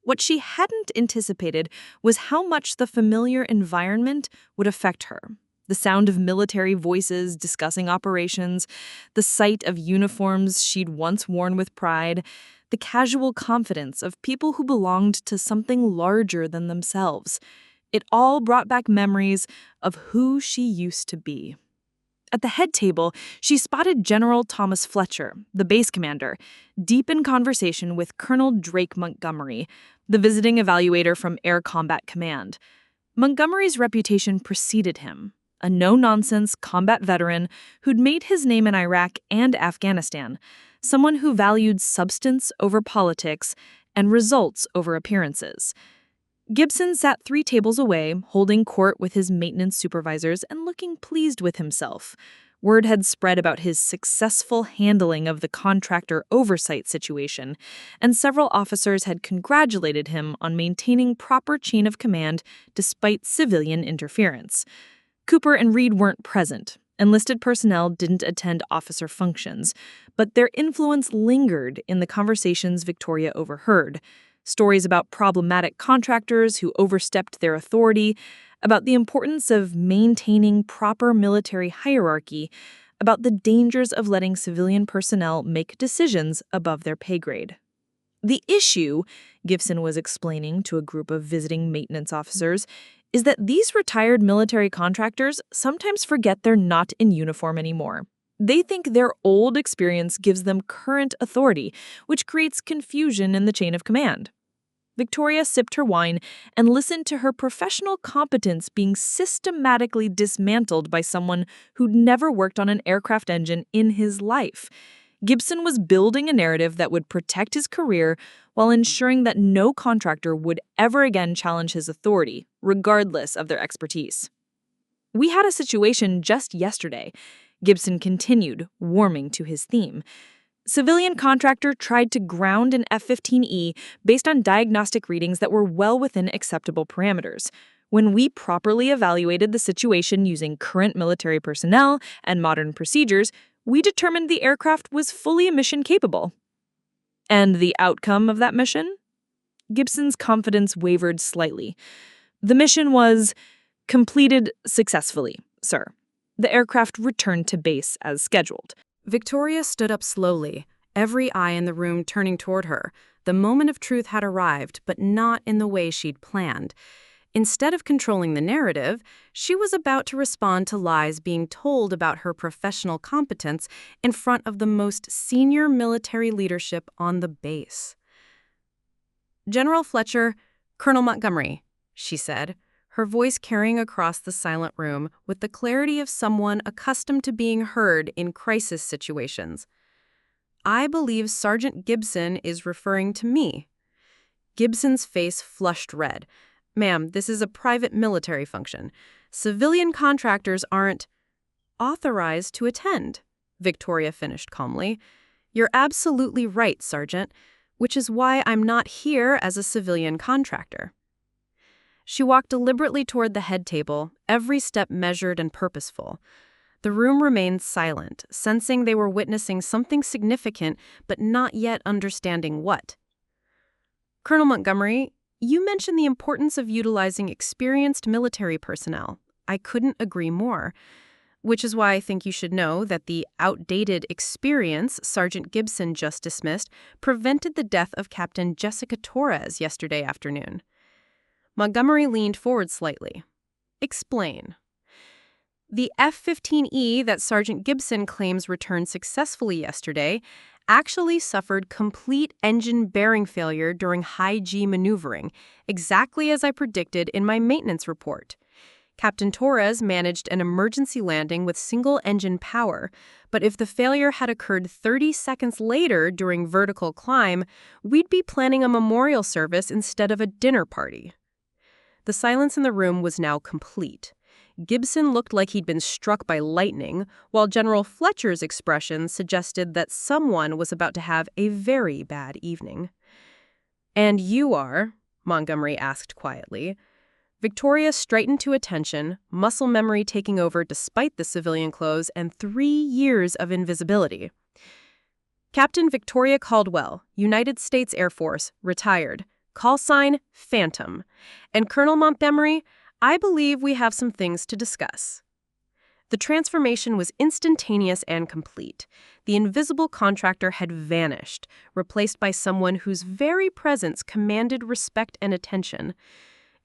D: What she hadn't anticipated was how much the familiar environment would affect her. The sound of military voices discussing operations, the sight of uniforms she'd once worn with pride, the casual confidence of people who belonged to something larger than themselves. It all brought back memories of who she used to be. At the head table, she spotted General Thomas Fletcher, the base commander, deep in conversation with Colonel Drake Montgomery, the visiting evaluator from Air Combat Command. Montgomery's reputation preceded him, a no-nonsense combat veteran who'd made his name in Iraq and Afghanistan, someone who valued substance over politics and results over appearances. Gibson sat 3 tables away, holding court with his maintenance supervisors and looking pleased with himself. Word had spread about his successful handling of the contractor oversight situation, and several officers had congratulated him on maintaining proper chain of command despite civilian interference. Cooper and Reed weren't present. Enlisted personnel didn't attend officer functions, but their influence lingered in the conversations Victoria overheard. Stories about problematic contractors who overstepped their authority, about the importance of maintaining proper military hierarchy, about the dangers of letting civilian personnel make decisions above their pay grade. The issue, Gibson was explaining to a group of visiting maintenance officers, is that these retired military contractors sometimes forget they're not in uniform anymore. They think their old experience gives them current authority, which creates confusion in the chain of command. Victoria sipped her wine and listened to her professional competence being systematically dismantled by someone who'd never worked on an aircraft engine in his life. Gibson was building a narrative that would protect his career while ensuring that no contractor would ever again challenge his authority, regardless of their expertise. "We had a situation just yesterday," Gibson continued, warming to his theme. "Civilian contractor tried to ground an F-15E based on diagnostic readings that were well within acceptable parameters. When we properly evaluated the situation using current military personnel and modern procedures, we determined the aircraft was fully mission capable." "And the outcome of that mission?" Gibson's confidence wavered slightly. "The mission was completed successfully, sir. The aircraft returned to base as scheduled."
A: Victoria stood up slowly, every eye in the room turning toward her. The moment of truth had arrived, but not in the way she'd planned. Instead of controlling the narrative, she was about to respond to lies being told about her professional competence in front of the most senior military leadership on the base. "General Fletcher, Colonel Montgomery," she said, her voice carrying across the silent room with the clarity of someone accustomed to being heard in crisis situations. "I believe Sergeant Gibson is referring to me." Gibson's face flushed red. "Ma'am, this is a private military function. Civilian contractors aren't authorized to attend," Victoria finished calmly. "You're absolutely right, Sergeant, which is why I'm not here as a civilian contractor." She walked deliberately toward the head table, every step measured and purposeful. The room remained silent, sensing they were witnessing something significant, but not yet understanding what. "Colonel Montgomery, you mentioned the importance of utilizing experienced military personnel. I couldn't agree more. Which is why I think you should know that the outdated experience Sergeant Gibson just dismissed prevented the death of Captain Jessica Torres yesterday afternoon." Montgomery leaned forward slightly. "Explain." "The F-15E that Sergeant Gibson claims returned successfully yesterday actually suffered complete engine bearing failure during high-G maneuvering, exactly as I predicted in my maintenance report. Captain Torres managed an emergency landing with single-engine power, but if the failure had occurred 30 seconds later during vertical climb, we'd be planning a memorial service instead of a dinner party." The silence in the room was now complete. Gibson looked like he'd been struck by lightning, while General Fletcher's expression suggested that someone was about to have a very bad evening. "And you are," Montgomery asked quietly, Victoria straightened to attention, muscle memory taking over despite the civilian clothes and 3 years of invisibility. Captain Victoria Caldwell, United States Air Force, retired. Call sign, Phantom. And Colonel Montgomery, I believe we have some things to discuss. The transformation was instantaneous and complete. The invisible contractor had vanished, replaced by someone whose very presence commanded respect and attention.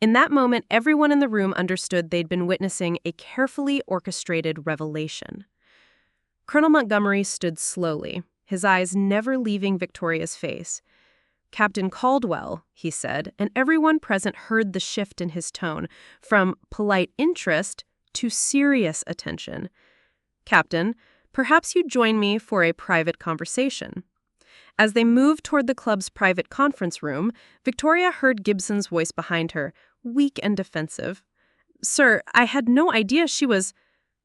A: In that moment, everyone in the room understood they'd been witnessing a carefully orchestrated revelation. Colonel Montgomery stood slowly, his eyes never leaving Victoria's face. Captain Caldwell, he said, and everyone present heard the shift in his tone, from polite interest to serious attention. Captain, perhaps you'd join me for a private conversation. As they moved toward the club's private conference room, Victoria heard Gibson's voice behind her, weak and defensive. Sir, I had no idea she was...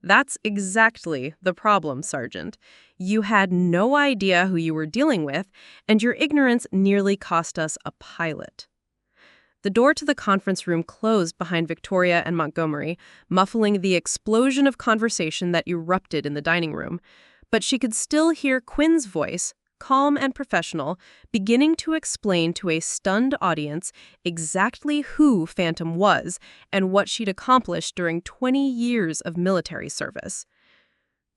A: That's exactly the problem, Sergeant. You had no idea who you were dealing with, and your ignorance nearly cost us a pilot. The door to the conference room closed behind Victoria and Montgomery, muffling the explosion of conversation that erupted in the dining room. But she could still hear Quinn's voice, calm and professional, beginning to explain to a stunned audience exactly who Phantom was and what she'd accomplished during 20 years of military service.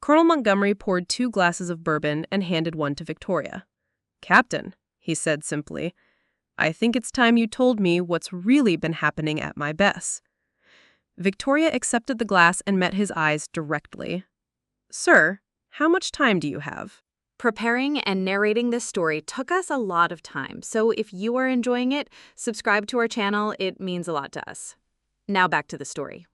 A: Colonel Montgomery poured 2 glasses of bourbon and handed one to Victoria. Captain, he said simply, I think it's time you told me what's really been happening at my best. Victoria accepted the glass and met his eyes directly. Sir, how much time do you have?
E: Preparing and narrating this story took us a lot of time, so if you are enjoying it, subscribe to our channel. It means a lot to us. Now back to the story.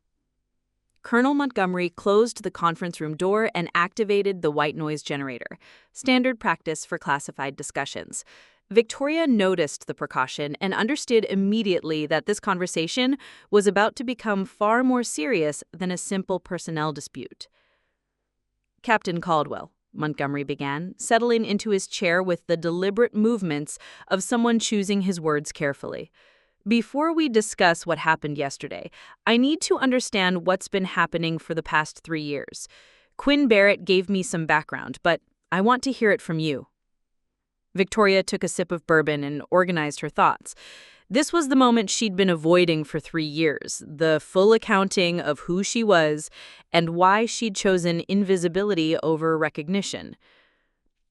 E: Colonel Montgomery closed the conference room door and activated the white noise generator, standard practice for classified discussions. Victoria noticed the precaution and understood immediately that this conversation was about to become far more serious than a simple personnel dispute. Captain Caldwell, Montgomery began, settling into his chair with the deliberate movements of someone choosing his words carefully. Before we discuss what happened yesterday, I need to understand what's been happening for the past 3 years. Quinn Barrett gave me some background, but I want to hear it from you. Victoria took a sip of bourbon and organized her thoughts. This was the moment she'd been avoiding for 3 years, the full accounting of who she was and why she'd chosen invisibility over recognition.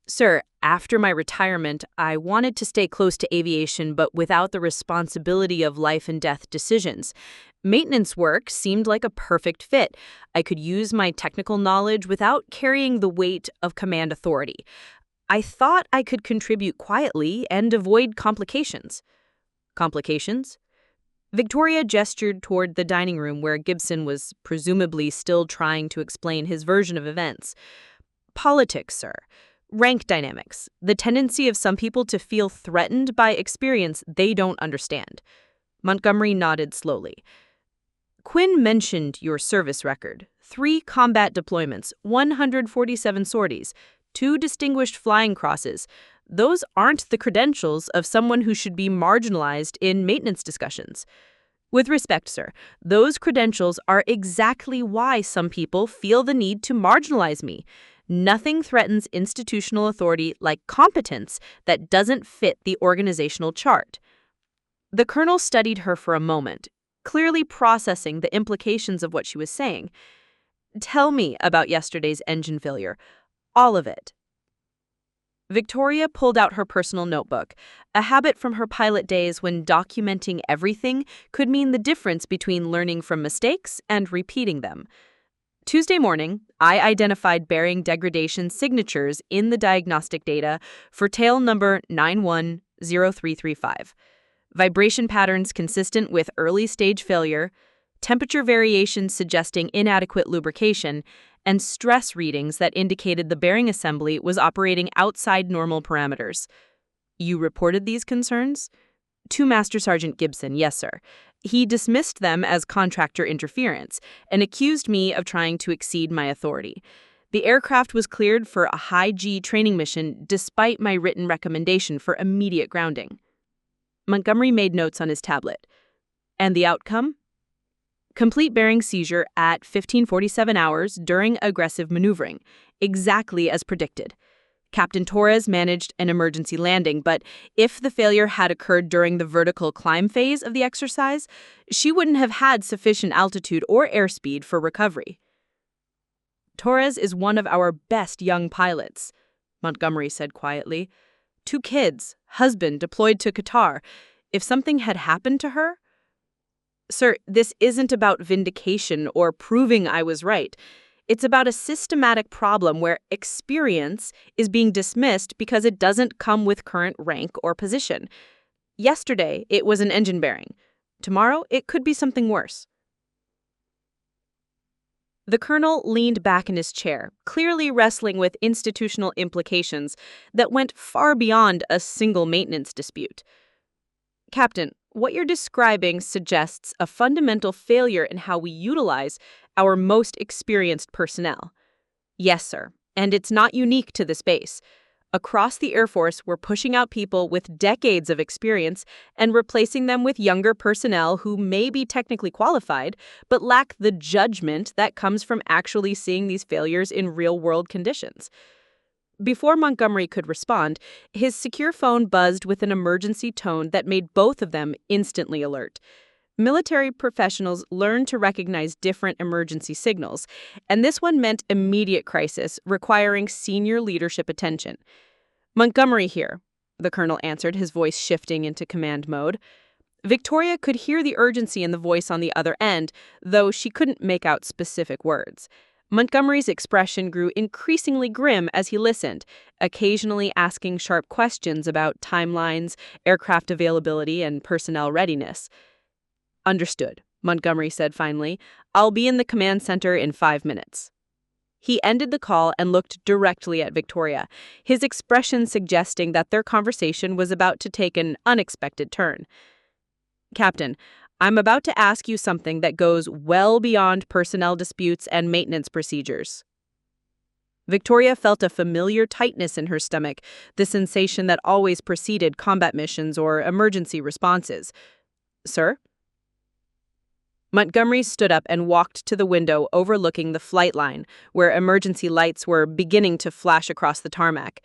E: Sir, after my retirement, I wanted to stay close to aviation but without the responsibility of life and death decisions. Maintenance work seemed like a perfect fit. I could use my technical knowledge without carrying the weight of command authority. I thought I could contribute quietly and avoid complications. Complications? Victoria gestured toward the dining room where Gibson was presumably still trying to explain his version of events. Politics, sir. Rank dynamics. The tendency of some people to feel threatened by experience they don't understand. Montgomery nodded slowly. Quinn mentioned your service record. 3 combat deployments, 147 sorties, 2 distinguished flying crosses. Those aren't the credentials of someone who should be marginalized in maintenance discussions. With respect, sir, those credentials are exactly why some people feel the need to marginalize me. Nothing threatens institutional authority like competence that doesn't fit the organizational chart. The colonel studied her for a moment, clearly processing the implications of what she was saying. Tell me about yesterday's engine failure. All of it. Victoria pulled out her personal notebook, a habit from her pilot days when documenting everything could mean the difference between learning from mistakes and repeating them. Tuesday morning, I identified bearing degradation signatures in the diagnostic data for tail number 910335. Vibration patterns consistent with early-stage failure, temperature variations suggesting inadequate lubrication, and stress readings that indicated the bearing assembly was operating outside normal parameters. You reported these concerns? To Master Sergeant Gibson, yes, sir. He dismissed them as contractor interference and accused me of trying to exceed my authority. The aircraft was cleared for a high-G training mission despite my written recommendation for immediate grounding. Montgomery made notes on his tablet. And the outcome? Complete bearing seizure at 15:47 hours during aggressive maneuvering, exactly as predicted. Captain Torres managed an emergency landing, but if the failure had occurred during the vertical climb phase of the exercise, she wouldn't have had sufficient altitude or airspeed for recovery. Torres is one of our best young pilots, Montgomery said quietly. 2 kids, husband deployed to Qatar. If something had happened to her... Sir, this isn't about vindication or proving I was right. It's about a systematic problem where experience is being dismissed because it doesn't come with current rank or position. Yesterday, it was an engine bearing. Tomorrow, it could be something worse. The colonel leaned back in his chair, clearly wrestling with institutional implications that went far beyond a single maintenance dispute. Captain, what you're describing suggests a fundamental failure in how we utilize our most experienced personnel. Yes, sir, and it's not unique to this base. Across the Air Force, we're pushing out people with decades of experience and replacing them with younger personnel who may be technically qualified, but lack the judgment that comes from actually seeing these failures in real-world conditions. Before Montgomery could respond, his secure phone buzzed with an emergency tone that made both of them instantly alert. Military professionals learn to recognize different emergency signals, and this one meant immediate crisis requiring senior leadership attention. Montgomery here, the colonel answered, his voice shifting into command mode. Victoria could hear the urgency in the voice on the other end, though she couldn't make out specific words. Montgomery's expression grew increasingly grim as he listened, occasionally asking sharp questions about timelines, aircraft availability, and personnel readiness. Understood, Montgomery said finally. I'll be in the command center in 5 minutes. He ended the call and looked directly at Victoria, his expression suggesting that their conversation was about to take an unexpected turn. Captain, I'm about to ask you something that goes well beyond personnel disputes and maintenance procedures. Victoria felt a familiar tightness in her stomach, the sensation that always preceded combat missions or emergency responses. Sir? Montgomery stood up and walked to the window overlooking the flight line, where emergency lights were beginning to flash across the tarmac.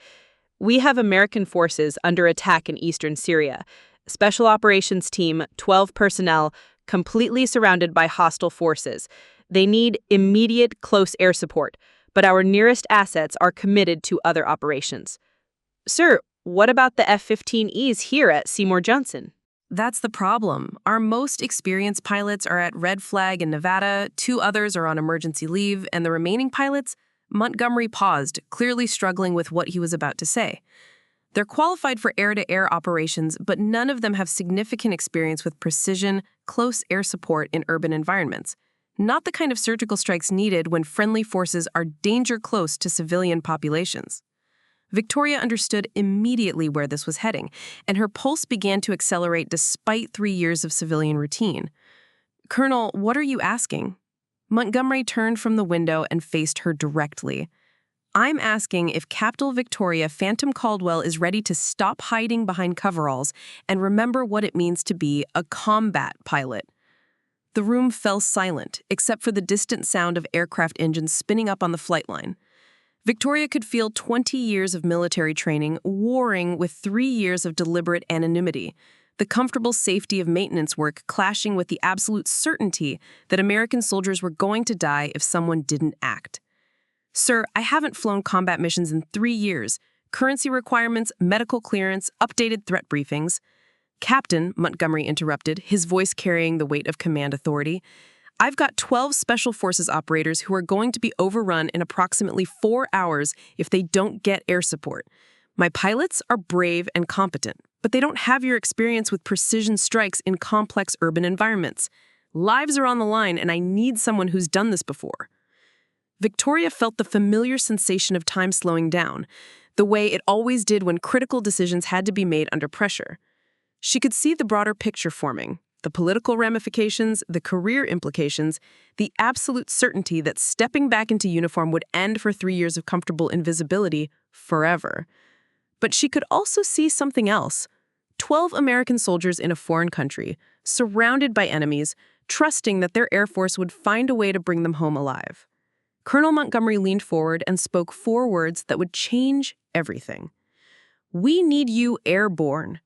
E: We have American forces under attack in eastern Syria. Special Operations Team, 12 personnel, completely surrounded by hostile forces. They need immediate close air support, but our nearest assets are committed to other operations. Sir, what about the F-15Es here at Seymour Johnson?
A: That's the problem. Our most experienced pilots are at Red Flag in Nevada, 2 others are on emergency leave, and the remaining pilots, Montgomery paused, clearly struggling with what he was about to say. They're qualified for air-to-air operations, but none of them have significant experience with precision, close air support in urban environments. Not the kind of surgical strikes needed when friendly forces are danger close to civilian populations. Victoria understood immediately where this was heading, and her pulse began to accelerate despite 3 years of civilian routine. Colonel, what are you asking? Montgomery turned from the window and faced her directly. I'm asking if Captain Victoria Phantom Caldwell is ready to stop hiding behind coveralls and remember what it means to be a combat pilot. The room fell silent, except for the distant sound of aircraft engines spinning up on the flight line. Victoria could feel 20 years of military training warring with 3 years of deliberate anonymity, the comfortable safety of maintenance work clashing with the absolute certainty that American soldiers were going to die if someone didn't act. Sir, I haven't flown combat missions in 3 years. Currency requirements, medical clearance, updated threat briefings. Captain, Montgomery interrupted, his voice carrying the weight of command authority. I've got 12 Special Forces operators who are going to be overrun in approximately 4 hours if they don't get air support. My pilots are brave and competent, but they don't have your experience with precision strikes in complex urban environments. Lives are on the line, and I need someone who's done this before. Victoria felt the familiar sensation of time slowing down, the way it always did when critical decisions had to be made under pressure. She could see the broader picture forming, the political ramifications, the career implications, the absolute certainty that stepping back into uniform would end for 3 years of comfortable invisibility forever. But she could also see something else. 12 American soldiers in a foreign country, surrounded by enemies,
C: trusting that their Air Force would find a way to bring them home alive. Colonel Montgomery leaned forward and spoke 4 words that would change everything. "We need you airborne."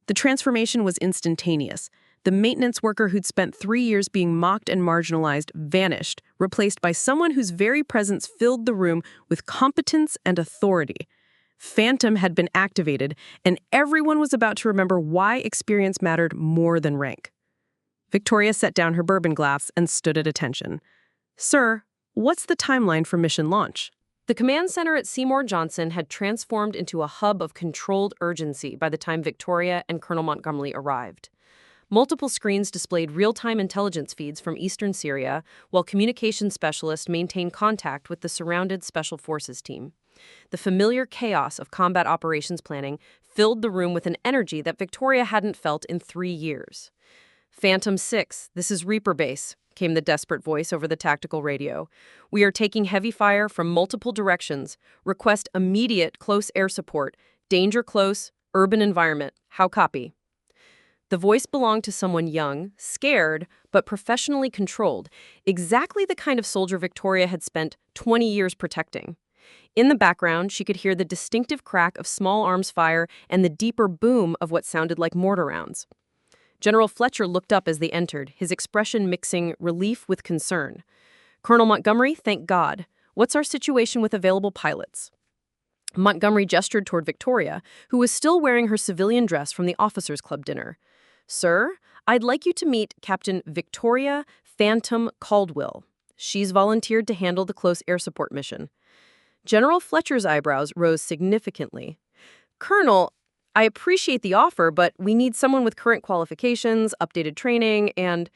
C: The transformation was instantaneous. The maintenance worker who'd spent 3 years being mocked and marginalized vanished, replaced by someone whose very presence filled the room with competence and authority. Phantom had been activated, and everyone was about to remember why experience mattered more than rank. Victoria set down her bourbon glass and stood at attention. "Sir, what's the timeline for mission launch?"
A: The command center at Seymour Johnson had transformed into a hub of controlled urgency by the time Victoria and Colonel Montgomery arrived. Multiple screens displayed real-time intelligence feeds from eastern Syria, while communications specialists maintained contact with the surrounded Special Forces team. The familiar chaos of combat operations planning filled the room with an energy that Victoria hadn't felt in 3 years. "Phantom 6, this is Reaper Base," came the desperate voice over the tactical radio. "We are taking heavy fire from multiple directions. Request immediate close air support. Danger close, urban environment. How copy?" The voice belonged to someone young, scared, but professionally controlled, exactly the kind of soldier Victoria had spent 20 years protecting. In the background, she could hear the distinctive crack of small arms fire and the deeper boom of what sounded like mortar rounds. General Fletcher looked up as they entered, his expression mixing relief with concern. "Colonel Montgomery, thank God. What's our situation with available pilots?" Montgomery gestured toward Victoria, who was still wearing her civilian dress from the Officers' Club dinner. "Sir, I'd like you to meet Captain Victoria Phantom Caldwell. She's volunteered to handle the close air support mission." General Fletcher's eyebrows rose significantly. "Colonel, I appreciate the offer, but we need someone with current qualifications, updated training, and—"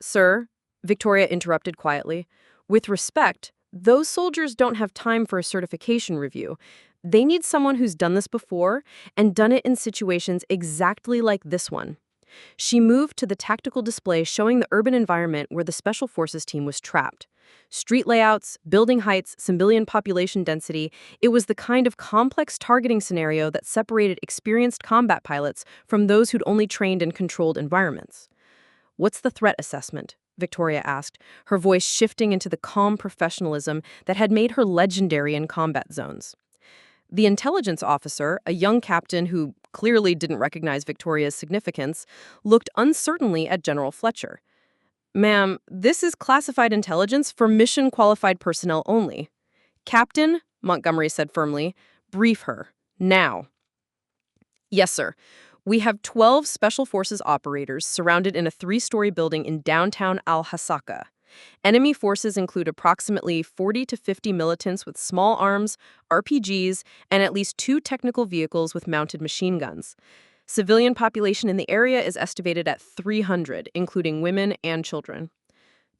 A: "Sir," Victoria interrupted quietly, "with respect, those soldiers don't have time for a certification review. They need someone who's done this before and done it in situations exactly like this one." She moved to the tactical display showing the urban environment where the Special Forces team was trapped. Street layouts, building heights, civilian population density, it was the kind of complex targeting scenario that separated experienced combat pilots from those who'd only trained in controlled environments. "What's the threat assessment?" Victoria asked, her voice shifting into the calm professionalism that had made her legendary in combat zones. The intelligence officer, a young captain who clearly didn't recognize Victoria's significance, looked uncertainly at General Fletcher. "Ma'am, this is classified intelligence for mission-qualified personnel only." "Captain," Montgomery said firmly, "brief her. Now." "Yes, sir. We have 12 Special Forces operators surrounded in a 3-story building in downtown Al-Hasaka. Enemy forces include approximately 40 to 50 militants with small arms, RPGs, and at least 2 technical vehicles with mounted machine guns. Civilian population in the area is estimated at 300, including women and children."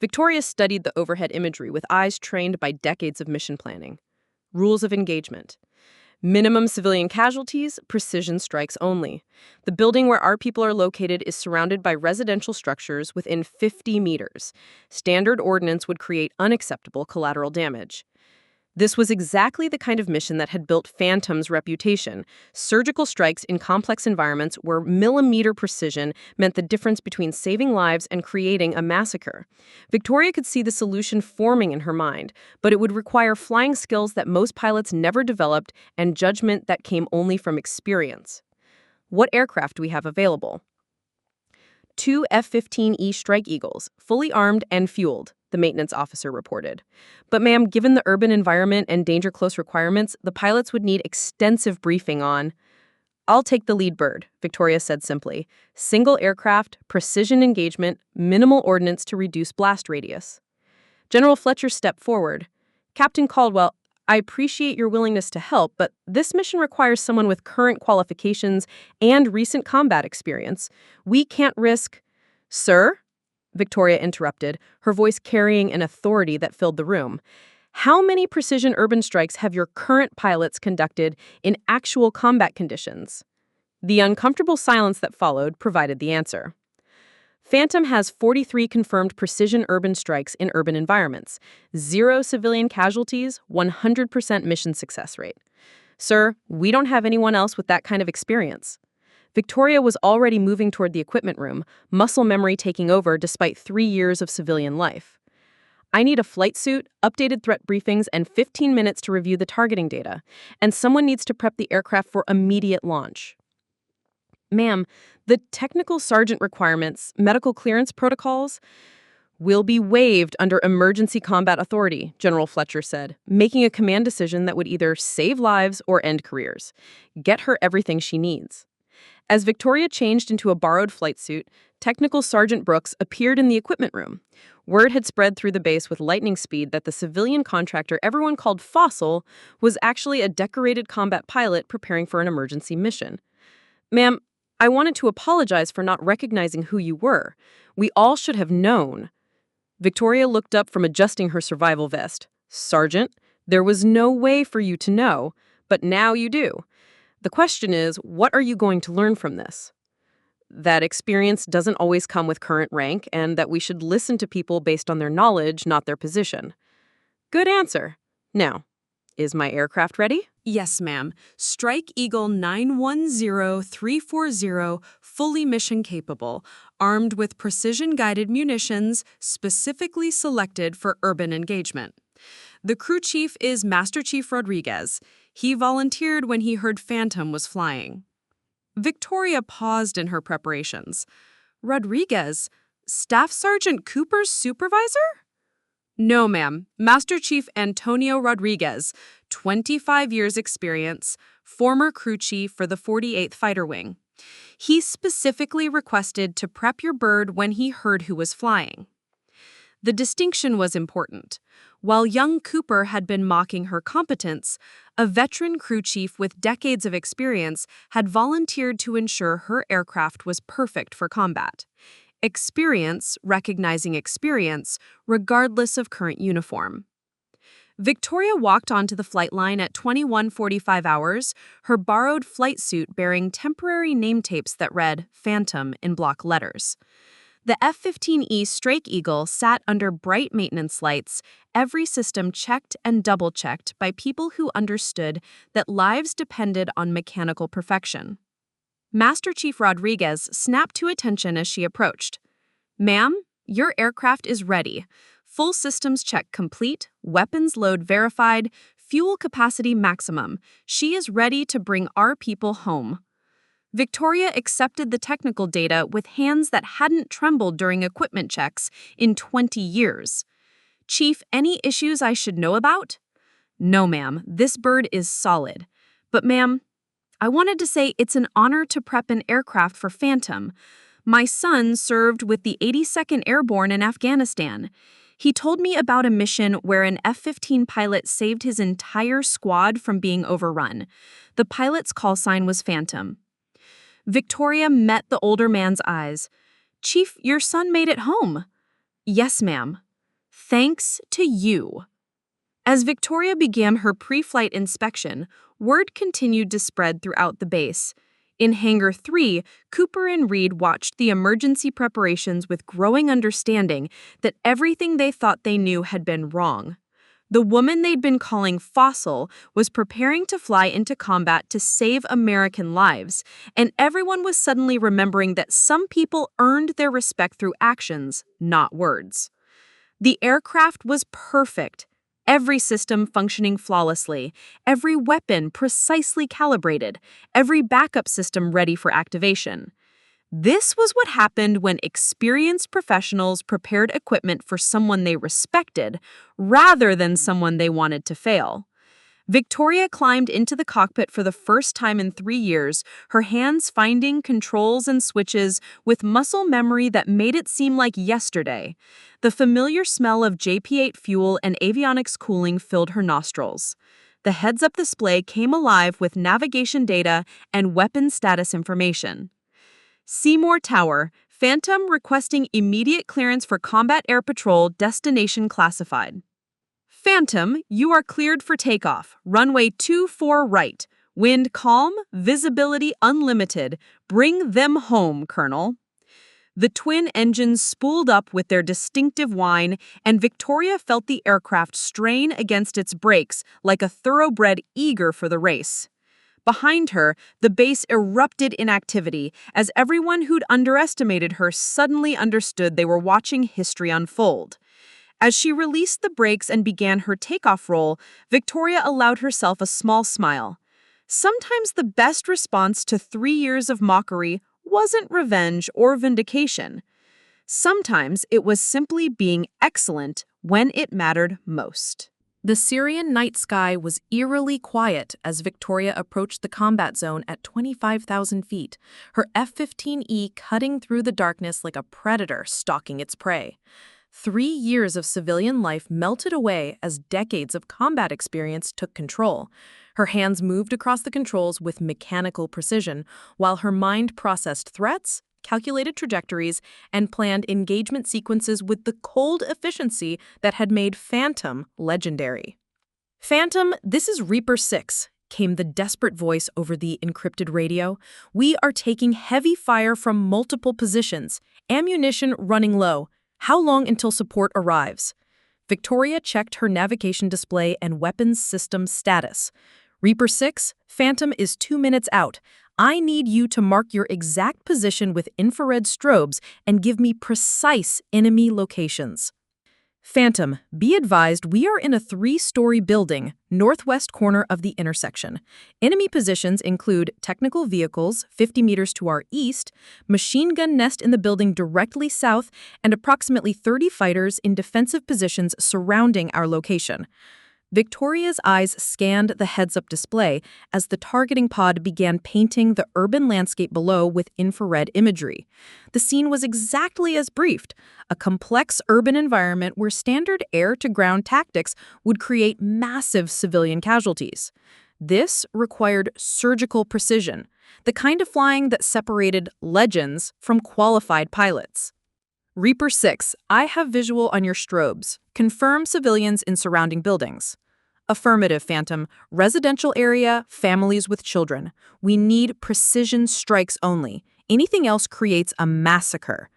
A: Victoria studied the overhead imagery with eyes trained by decades of mission planning. Rules of engagement. Minimum civilian casualties, precision strikes only. The building where our people are located is surrounded by residential structures within 50 meters. Standard ordnance would create unacceptable collateral damage. This was exactly the kind of mission that had built Phantom's reputation. Surgical strikes in complex environments where millimeter precision meant the difference between saving lives and creating a massacre. Victoria could see the solution forming in her mind, but it would require flying skills that most pilots never developed and judgment that came only from experience. "What aircraft do we have available?" 2 F-15E Strike Eagles, fully armed and fueled," the maintenance officer reported. "But ma'am, given the urban environment and danger close requirements, the pilots would need extensive briefing on—" "I'll take the lead bird," Victoria said simply. "Single aircraft, precision engagement, minimal ordnance to reduce blast radius." General Fletcher stepped forward. "Captain Caldwell, I appreciate your willingness to help, but this mission requires someone with current qualifications and recent combat experience. We can't risk—" "Sir?" Victoria interrupted, her voice carrying an authority that filled the room. "How many precision urban strikes have your current pilots conducted in actual combat conditions?" The uncomfortable silence that followed provided the answer. "Phantom has 43 confirmed precision urban strikes in urban environments. 0 civilian casualties, 100% mission success rate." "Sir, we don't have anyone else with that kind of experience."
C: Victoria was already moving toward the equipment room, muscle memory taking over despite 3 years of civilian life. I need a flight suit, updated threat briefings, and 15 minutes to review the targeting data. And someone needs to prep the aircraft for immediate launch. Ma'am, the technical sergeant requirements, medical clearance protocols, will be waived under emergency combat authority, General Fletcher said, making a command decision that would either save lives or end careers. Get her everything she needs. As Victoria changed into a borrowed flight suit, Technical Sergeant Brooks appeared in the equipment room. Word had spread through the base with lightning speed that the civilian contractor everyone called Fossil was actually a decorated combat pilot preparing for an emergency mission. Ma'am, I wanted to apologize for not recognizing who you were. We all should have known. Victoria looked up from adjusting her survival vest. Sergeant, there was no way for you to know, but now you do. The question is, what are you going to learn from this? That experience doesn't always come with current rank, and that we should listen to people based on their knowledge, not their position. Good answer. Now, is my aircraft ready?
D: Yes, ma'am. Strike Eagle 910340, fully mission capable, armed with precision-guided munitions specifically selected for urban engagement. The crew chief is Master Chief Rodriguez. He volunteered when he heard Phantom was flying. Victoria paused in her preparations. Rodriguez? Staff Sergeant Cooper's supervisor? No, ma'am. Master Chief Antonio Rodriguez, 25 years experience, former crew chief for the 48th Fighter Wing. He specifically requested to prep your bird when he heard who was flying. The distinction was important. While young Cooper had been mocking her competence, a veteran crew chief with decades of experience had volunteered to ensure her aircraft was perfect for combat. Experience recognizing experience, regardless of current uniform. Victoria walked onto the flight line at 21:45 hours, her borrowed flight suit bearing temporary name tapes that read Phantom in block letters. The F-15E Strike Eagle sat under bright maintenance lights, every system checked and double-checked by people who understood that lives depended on mechanical perfection. Master Chief Rodriguez snapped to attention as she approached. Ma'am, your aircraft is ready. Full systems check complete, weapons load verified, fuel capacity maximum. She is ready to bring our people home. Victoria accepted the technical data with hands that hadn't trembled during equipment checks in 20 years. Chief, any issues I should know about? No, ma'am. This bird is solid. But, ma'am, I wanted to say it's an honor to prep an aircraft for Phantom. My son served with the 82nd Airborne in Afghanistan. He told me about a mission where an F-15 pilot saved his entire squad from being overrun. The pilot's call sign was Phantom. Victoria met the older man's eyes. Chief, your son made it home. Yes, ma'am. Thanks to you. As Victoria began her pre-flight inspection, word continued to spread throughout the base. In Hangar 3, Cooper and Reed watched the emergency preparations with growing understanding that everything they thought they knew had been wrong. The woman they'd been calling Fossil was preparing to fly into combat to save American lives, and everyone was suddenly remembering that some people earned their respect through actions, not words. The aircraft was perfect. Every system functioning flawlessly, every weapon precisely calibrated, every backup system ready for activation. This was what happened when experienced professionals prepared equipment for someone they respected, rather than someone they wanted to fail. Victoria climbed into the cockpit for the first time in 3 years, her hands finding controls and switches with muscle memory that made it seem like yesterday. The familiar smell of JP-8 fuel and avionics cooling filled her nostrils. The heads-up display came alive with navigation data and weapon status information. Seymour Tower, Phantom requesting immediate clearance for combat air patrol, destination classified. Phantom, you are cleared for takeoff. Runway 24 right. Wind calm, visibility unlimited. Bring them home, Colonel. The twin engines spooled up with their distinctive whine, and Victoria felt the aircraft strain against its brakes like a thoroughbred eager for the race.
C: Behind her, the base erupted in activity as everyone who'd underestimated her suddenly understood they were watching history unfold. As she released the brakes and began her takeoff roll, Victoria allowed herself a small smile. Sometimes the best response to 3 years of mockery wasn't revenge or vindication. Sometimes it was simply being excellent when it mattered most.
D: The Syrian night sky was eerily quiet as Victoria approached the combat zone at 25,000 feet, her F-15E cutting through the darkness like a predator stalking its prey. 3 years of civilian life melted away as decades of combat experience took control. Her hands moved across the controls with mechanical precision, while her mind processed threats, calculated trajectories, and planned engagement sequences with the cold efficiency that had made Phantom legendary. "Phantom, this is Reaper 6, came the desperate voice over the encrypted radio. "We are taking heavy fire from multiple positions. Ammunition running low. How long until support arrives?" Victoria checked her navigation display and weapons system status. "Reaper 6, Phantom is 2 minutes out. I need you to mark your exact position with infrared strobes and give me precise enemy locations." "Phantom, be advised we are in a 3-story building, northwest corner of the intersection. Enemy positions include technical vehicles 50 meters to our east, machine gun nest in the building directly south, and approximately 30 fighters in defensive positions surrounding our location." Victoria's eyes scanned the heads-up display as the targeting pod began painting the urban landscape below with infrared imagery. The scene was exactly as briefed, a complex urban environment where standard air-to-ground tactics would create massive civilian casualties. This required surgical precision, the kind of flying that separated legends from qualified pilots. "Reaper 6, I have visual on your strobes. Confirm civilians in surrounding buildings." "Affirmative, Phantom. Residential area, families with children. We need precision strikes only. Anything else creates a massacre."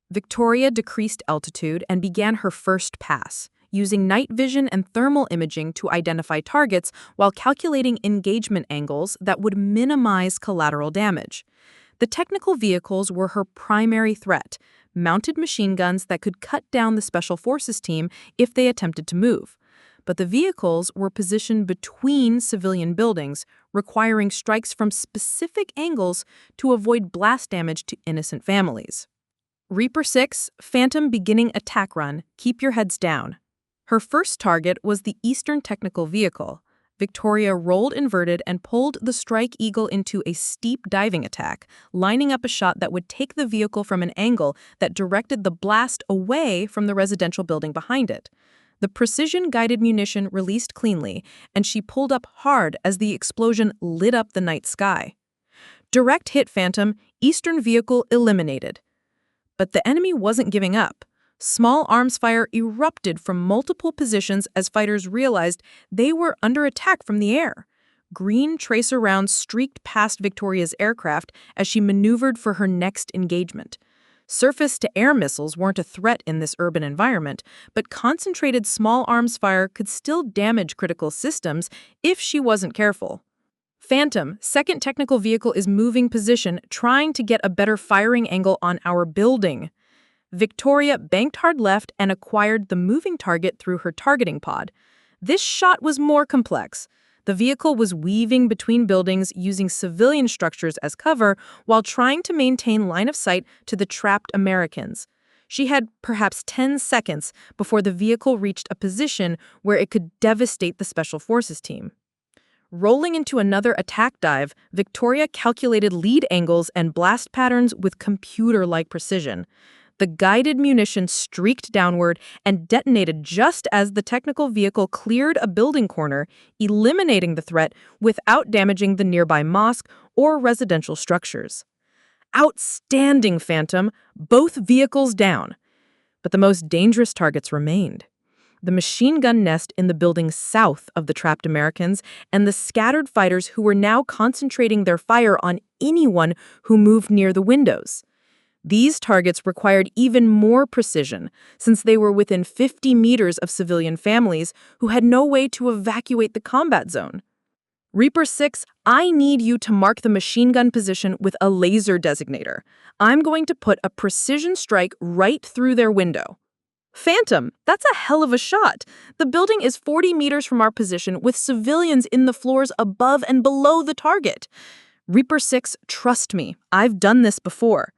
D: Victoria decreased altitude and began her first pass, using night vision and thermal imaging to identify targets while calculating engagement angles that would minimize collateral damage. The technical vehicles were her primary threat, mounted machine guns that could cut down the Special Forces team if they attempted to move. But the vehicles were positioned between civilian buildings, requiring strikes from specific angles to avoid blast damage to innocent families. "Reaper 6, Phantom beginning attack run. Keep your heads down." Her first target was the Eastern Technical Vehicle. Victoria rolled inverted and pulled the Strike Eagle into a steep diving attack, lining up a shot that would take the vehicle from an angle that directed the blast away from the residential building behind it. The precision-guided munition released cleanly, and she pulled up hard as the explosion lit up the night sky. "Direct hit, Phantom. Eastern vehicle eliminated." But the enemy wasn't giving up. Small arms fire erupted from multiple positions as fighters realized they were under attack from the air. Green tracer rounds streaked past Victoria's aircraft as she maneuvered for her next engagement. Surface-to-air missiles weren't a threat in this urban environment, but concentrated small arms fire could still damage critical systems if she wasn't careful. "Phantom, second technical vehicle is moving position, trying to get a better firing angle on our building." Victoria banked hard left and acquired the moving target through her targeting pod. This shot was more complex. The vehicle was weaving between buildings using civilian structures as cover while trying to maintain line of sight to the trapped Americans. She had perhaps 10 seconds before the vehicle reached a position where it could devastate the Special Forces team. Rolling into another attack dive, Victoria calculated lead angles and blast patterns with computer-like precision. The guided munition streaked downward and detonated just as the technical vehicle cleared a building corner, eliminating the threat without damaging the nearby mosque or residential structures. "Outstanding, Phantom! Both vehicles down." But the most dangerous targets remained. The machine gun nest in the building south of the trapped Americans and the scattered fighters who were now concentrating their fire on anyone who moved near the windows. These targets required even more precision, since they were within 50 meters of civilian families who had no way to evacuate the combat zone.
C: Reaper 6, I need you to mark the machine gun position with a laser designator. I'm going to put a precision strike right through their window. Phantom, that's a hell of a shot. The building is 40 meters from our position with civilians in the floors above and below the target. Reaper 6, trust me, I've done this before.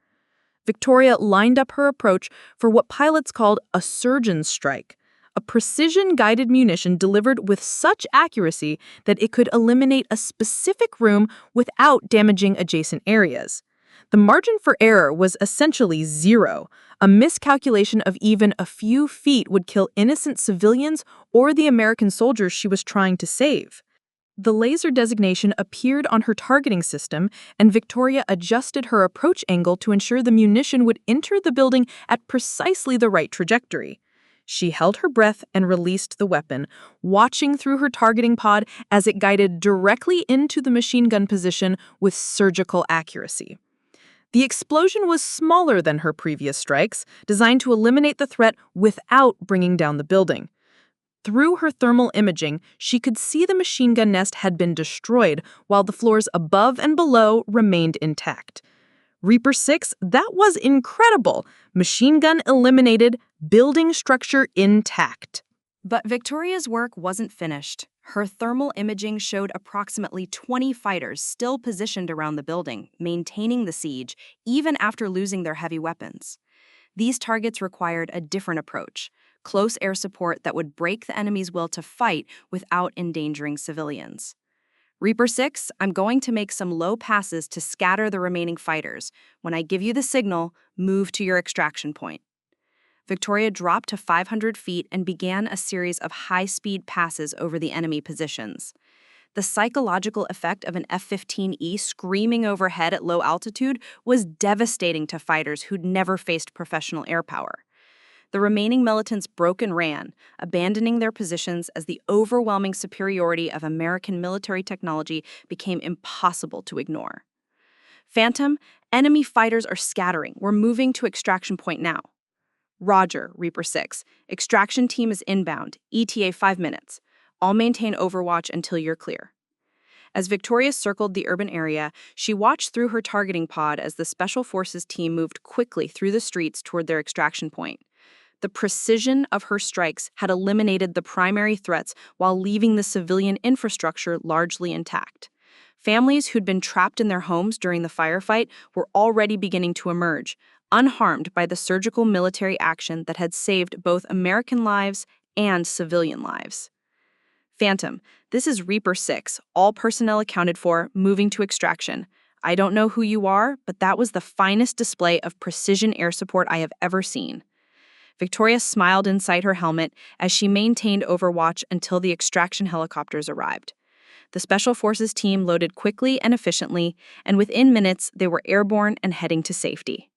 C: Victoria lined up her approach for what pilots called a surgeon's strike, a precision-guided munition delivered with such accuracy that it could eliminate a specific room without damaging adjacent areas. The margin for error was essentially zero. A miscalculation of even a few feet would kill innocent civilians or the American soldiers she was trying to save. The laser designation appeared on her targeting system, and Victoria adjusted her approach angle to ensure the munition would enter the building at precisely the right trajectory. She held her breath and released the weapon, watching through her targeting pod as it guided directly into the machine gun position with surgical accuracy. The explosion was smaller than her previous strikes, designed to eliminate the threat without bringing down the building. Through her thermal imaging, she could see the machine gun nest had been destroyed while the floors above and below remained intact. Reaper 6, that was incredible. Machine gun eliminated, building structure intact.
D: But Victoria's work wasn't finished. Her thermal imaging showed approximately 20 fighters still positioned around the building, maintaining the siege, even after losing their heavy weapons. These targets required a different approach, close air support that would break the enemy's will to fight without endangering civilians. Reaper 6, I'm going to make some low passes to scatter the remaining fighters. When I give you the signal, move to your extraction point. Victoria dropped to 500 feet and began a series of high-speed passes over the enemy positions. The psychological effect of an F-15E screaming overhead at low altitude was devastating to fighters who'd never faced professional air power. The remaining militants broke and ran, abandoning their positions as the overwhelming superiority of American military technology became impossible to ignore. Phantom, enemy fighters are scattering. We're moving to extraction point now. Roger, Reaper 6. Extraction team is inbound. ETA 5 minutes. I'll maintain overwatch until you're clear. As Victoria circled the urban area, she watched through her targeting pod as the Special Forces team moved quickly through the streets toward their extraction point. The precision of her strikes had eliminated the primary threats while leaving the civilian infrastructure largely intact. Families who'd been trapped in their homes during the firefight were already beginning to emerge, unharmed by the surgical military action that had saved both American lives and civilian lives. Phantom, this is Reaper 6, all personnel accounted for, moving to extraction. I don't know who you are, but that was the finest display of precision air support I have ever seen. Victoria smiled inside her helmet as she maintained overwatch until the extraction helicopters arrived. The Special Forces team loaded quickly and efficiently, and within minutes they were airborne and heading to safety.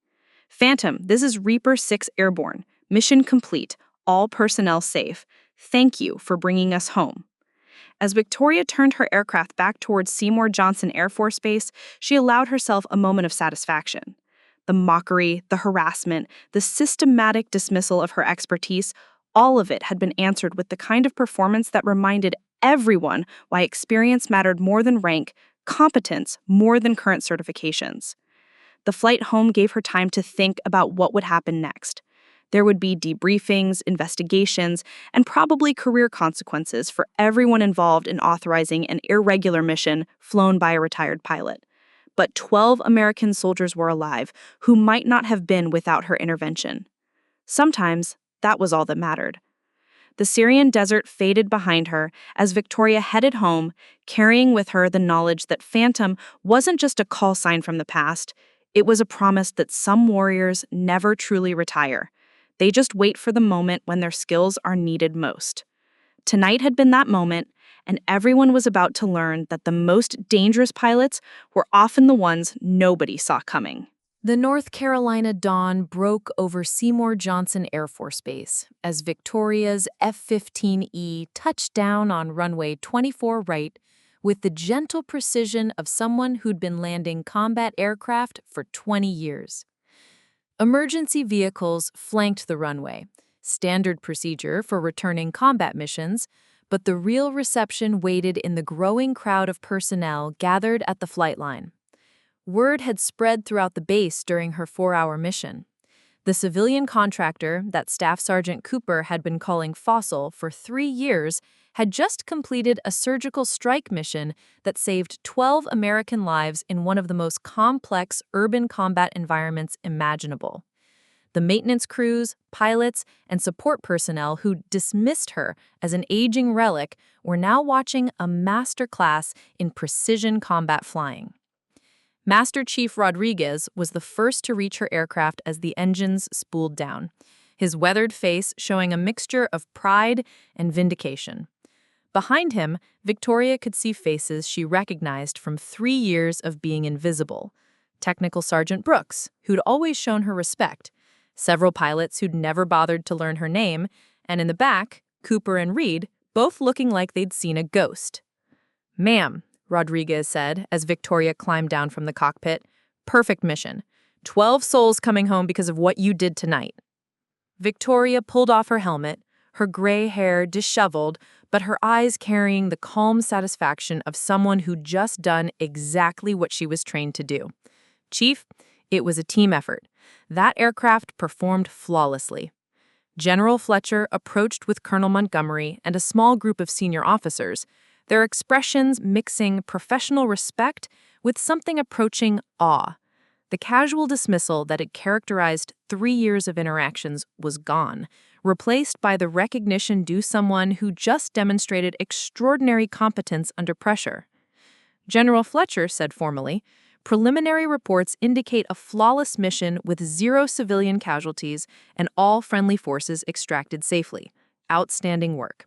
D: Phantom, this is Reaper 6 Airborne. Mission complete. All personnel safe. Thank you for bringing us home. As Victoria turned her aircraft back towards Seymour Johnson Air Force Base, she allowed herself a moment of satisfaction. The mockery, the harassment, the systematic dismissal of her expertise, all of it had been answered with the kind of performance that reminded everyone why experience mattered more than rank, competence more than current certifications. The flight home gave her time to think about what would happen next. There would be debriefings, investigations, and probably career consequences for everyone involved in authorizing an irregular mission flown by a retired pilot. But 12 American soldiers were alive who might not have been without her intervention. Sometimes that was all that mattered. The Syrian desert faded behind her as Victoria headed home, carrying with her the knowledge that Phantom wasn't just a call sign from the past. It was a promise that some warriors never truly retire. They just wait for the moment when their skills are needed most. Tonight had been that moment, and everyone was about to learn that the most dangerous pilots were often the ones nobody saw coming.
A: The North Carolina dawn broke over Seymour Johnson Air Force Base as Victoria's F-15E touched down on runway 24 right with the gentle precision of someone who'd been landing combat aircraft for 20 years. Emergency vehicles flanked the runway, standard procedure for returning combat missions,
C: But the real reception waited in the growing crowd of personnel gathered at the flight line. Word had spread throughout the base during her 4-hour mission. The civilian contractor that Staff Sergeant Cooper had been calling Fossil for 3 years had just completed a surgical strike mission that saved 12 American lives in one of the most complex urban combat environments imaginable. The maintenance crews, pilots, and support personnel who dismissed her as an aging relic were now watching a masterclass in precision combat flying. Master Chief Rodriguez was the first to reach her aircraft as the engines spooled down, his weathered face showing a mixture of pride and vindication. Behind him, Victoria could see faces she recognized from 3 years of being invisible. Technical Sergeant Brooks, who'd always shown her respect, several pilots who'd never bothered to learn her name, and in the back, Cooper and Reed, both looking like they'd seen a ghost. "Ma'am," Rodriguez said as Victoria climbed down from the cockpit, "perfect mission. 12 souls coming home because of what you did tonight." Victoria pulled off her helmet, her gray hair disheveled, but her eyes carrying the calm satisfaction of someone who'd just done exactly what she was trained to do. "Chief, it was a team effort. That aircraft performed flawlessly." General Fletcher approached with Colonel Montgomery and a small group of senior officers, their expressions mixing professional respect with something approaching awe. The casual dismissal that had characterized 3 years of interactions was gone, replaced by the recognition due someone who just demonstrated extraordinary competence under pressure. General Fletcher said formally, "Preliminary reports indicate a flawless mission with 0 civilian casualties and all friendly forces extracted safely. Outstanding work."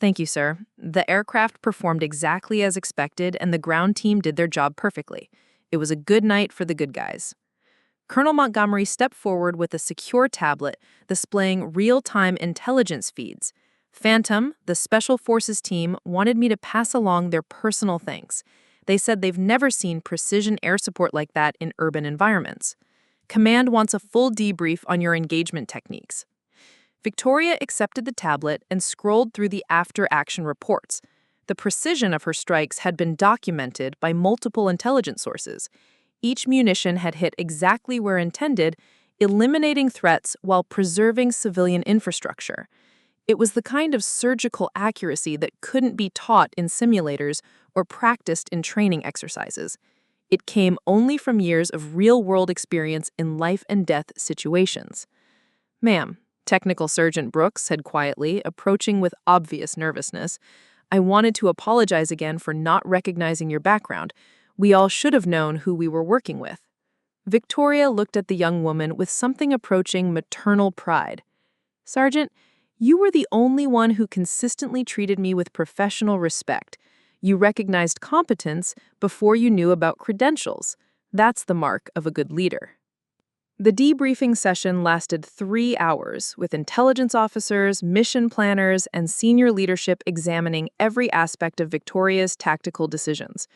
C: "Thank you, sir. The aircraft performed exactly as expected and the ground team did their job perfectly. It was a good night for the good guys." Colonel Montgomery stepped forward with a secure tablet displaying real-time intelligence feeds. Phantom, the Special Forces team, wanted me to pass along their personal thanks. They said they've never seen precision air support like that in urban environments. Command wants a full debrief on your engagement techniques. Victoria accepted the tablet and scrolled through the after-action reports. The precision of her strikes had been documented by multiple intelligence sources. Each munition had hit exactly where intended, eliminating threats while preserving civilian infrastructure. It was the kind of surgical accuracy that couldn't be taught in simulators or practiced in training exercises. It came only from years of real-world experience in life-and-death situations. "Ma'am," Technical Sergeant Brooks said quietly, approaching with obvious nervousness, "I wanted to apologize again for not recognizing your background. We all should have known who we were working with." Victoria looked at the young woman with something approaching maternal pride. "Sergeant, you were the only one who consistently treated me with professional respect. You recognized competence before you knew about credentials. That's the mark of a good leader." The debriefing session lasted 3 hours, with intelligence officers, mission planners, and senior leadership examining every aspect of Victoria's tactical decisions.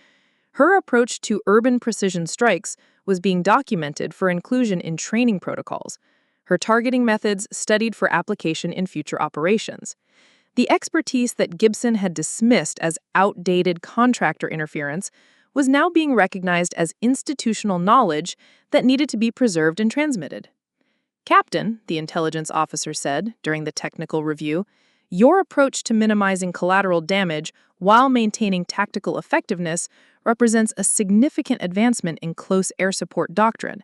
C: Her approach to urban precision strikes was being documented for inclusion in training protocols. Her targeting methods studied for application in future operations. The expertise that Gibson had dismissed as outdated contractor interference was now being recognized as institutional knowledge that needed to be preserved and transmitted. "Captain," the intelligence officer said during the technical review, "your approach to minimizing collateral damage while maintaining tactical effectiveness represents a significant advancement in close air support doctrine.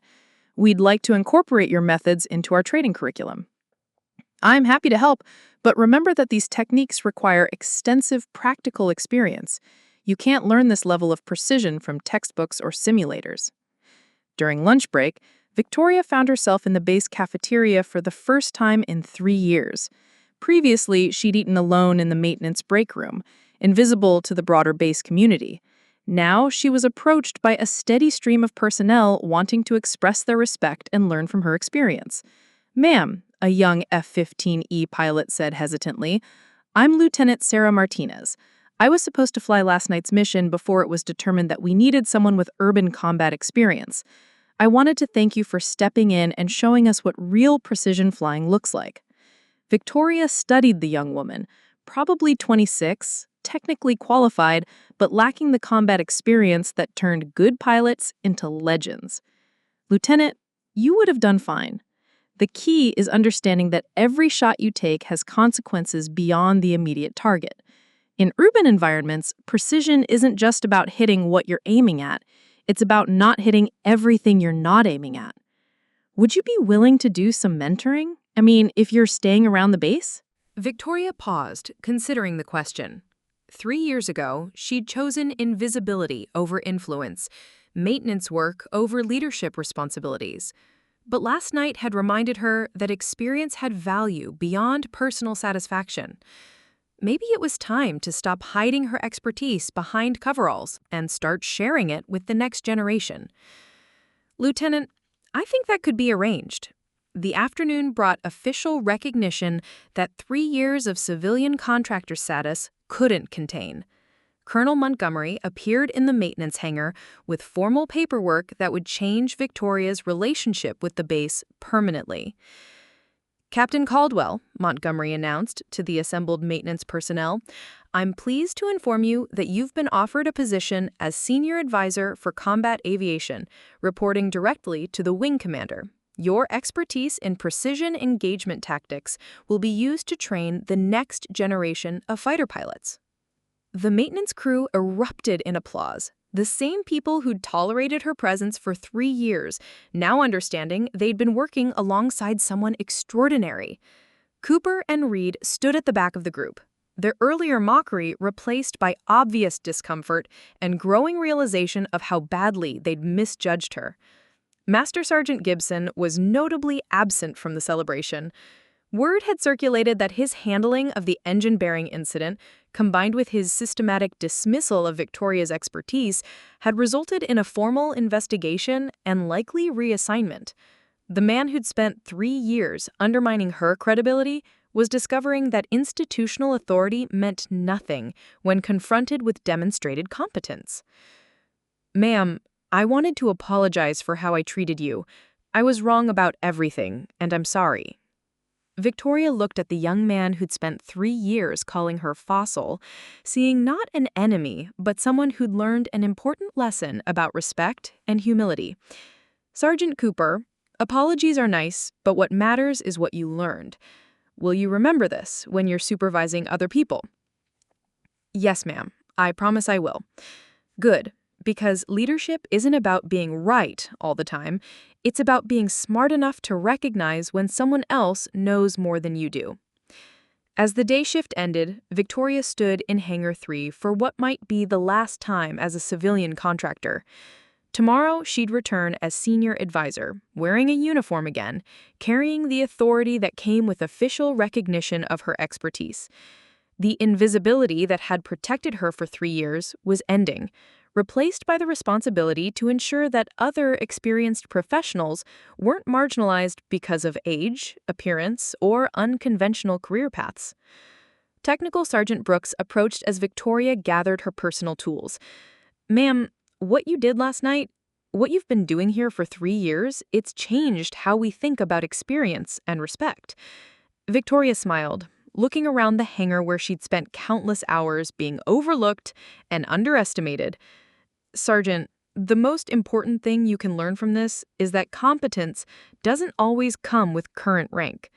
C: We'd like to incorporate your methods into our training curriculum." "I'm happy to help, but remember that these techniques require extensive practical experience. You can't learn this level of precision from textbooks or simulators." During lunch break, Victoria found herself in the base cafeteria for the first time in 3 years. Previously, she'd eaten alone in the maintenance break room, invisible to the broader base community. Now, she was approached by a steady stream of personnel wanting to express their respect and learn from her experience. "Ma'am," a young F-15E pilot said hesitantly, "I'm Lieutenant Sarah Martinez. I was supposed to fly last night's mission before it was determined that we needed someone with urban combat experience. I wanted to thank you for stepping in and showing us what real precision flying looks like." Victoria studied the young woman, probably 26, technically qualified, but lacking the combat experience that turned good pilots into legends. Lieutenant, you would have done fine. The key is understanding that every shot you take has consequences beyond the immediate target. In urban environments, precision isn't just about hitting what you're aiming at. It's about not hitting everything you're not aiming at. Would you be willing to do some mentoring? I mean, if you're staying around the base?
B: Victoria paused, considering the question. 3 years ago, she'd chosen invisibility over influence, maintenance work over leadership responsibilities. But last night had reminded her that experience had value beyond personal satisfaction. Maybe it was time to stop hiding her expertise behind coveralls and start sharing it with the next generation. Lieutenant, I think that could be arranged. The afternoon brought official recognition that 3 years of civilian contractor status couldn't contain. Colonel Montgomery appeared in the maintenance hangar with formal paperwork that would change Victoria's relationship with the base permanently. Captain Caldwell, Montgomery announced to the assembled maintenance personnel, I'm pleased to inform you that you've been offered a position as Senior Advisor for Combat Aviation, reporting directly to the Wing Commander. Your expertise in precision engagement tactics will be used to train the next generation of fighter pilots. The maintenance crew erupted in applause, the same people who'd tolerated her presence for 3 years, now understanding they'd been working alongside someone extraordinary. Cooper and Reed stood at the back of the group, their earlier mockery replaced by obvious discomfort and growing realization of how badly they'd misjudged her. Master Sergeant Gibson was notably absent from the celebration. Word had circulated that his handling of the engine-bearing incident, combined with his systematic dismissal of Victoria's expertise, had resulted in a formal investigation and likely reassignment. The man who'd spent 3 years undermining her credibility was discovering that institutional authority meant nothing when confronted with demonstrated competence. Ma'am, I wanted to apologize for how I treated you. I was wrong about everything, and I'm sorry. Victoria looked at the young man who'd spent 3 years calling her fossil, seeing not an enemy, but someone who'd learned an important lesson about respect and humility. Sergeant Cooper, apologies are nice, but what matters is what you learned. Will you remember this when you're supervising other people? Yes, ma'am. I promise I will. Good. Because leadership isn't about being right all the time. It's about being smart enough to recognize when someone else knows more than you do. As the day shift ended, Victoria stood in Hangar 3 for what might be the last time as a civilian contractor. Tomorrow, she'd return as senior advisor, wearing a uniform again, carrying the authority that came with official recognition of her expertise. The invisibility that had protected her for 3 years was ending, replaced by the responsibility to ensure that other experienced professionals weren't marginalized because of age, appearance, or unconventional career paths. Technical Sergeant Brooks approached as Victoria gathered her personal tools. Ma'am, what you did last night, what you've been doing here for 3 years, it's changed how we think about experience and respect. Victoria smiled, looking around the hangar where she'd spent countless hours being overlooked and underestimated. Sergeant, the most important thing you can learn from this is that competence doesn't always come with current rank.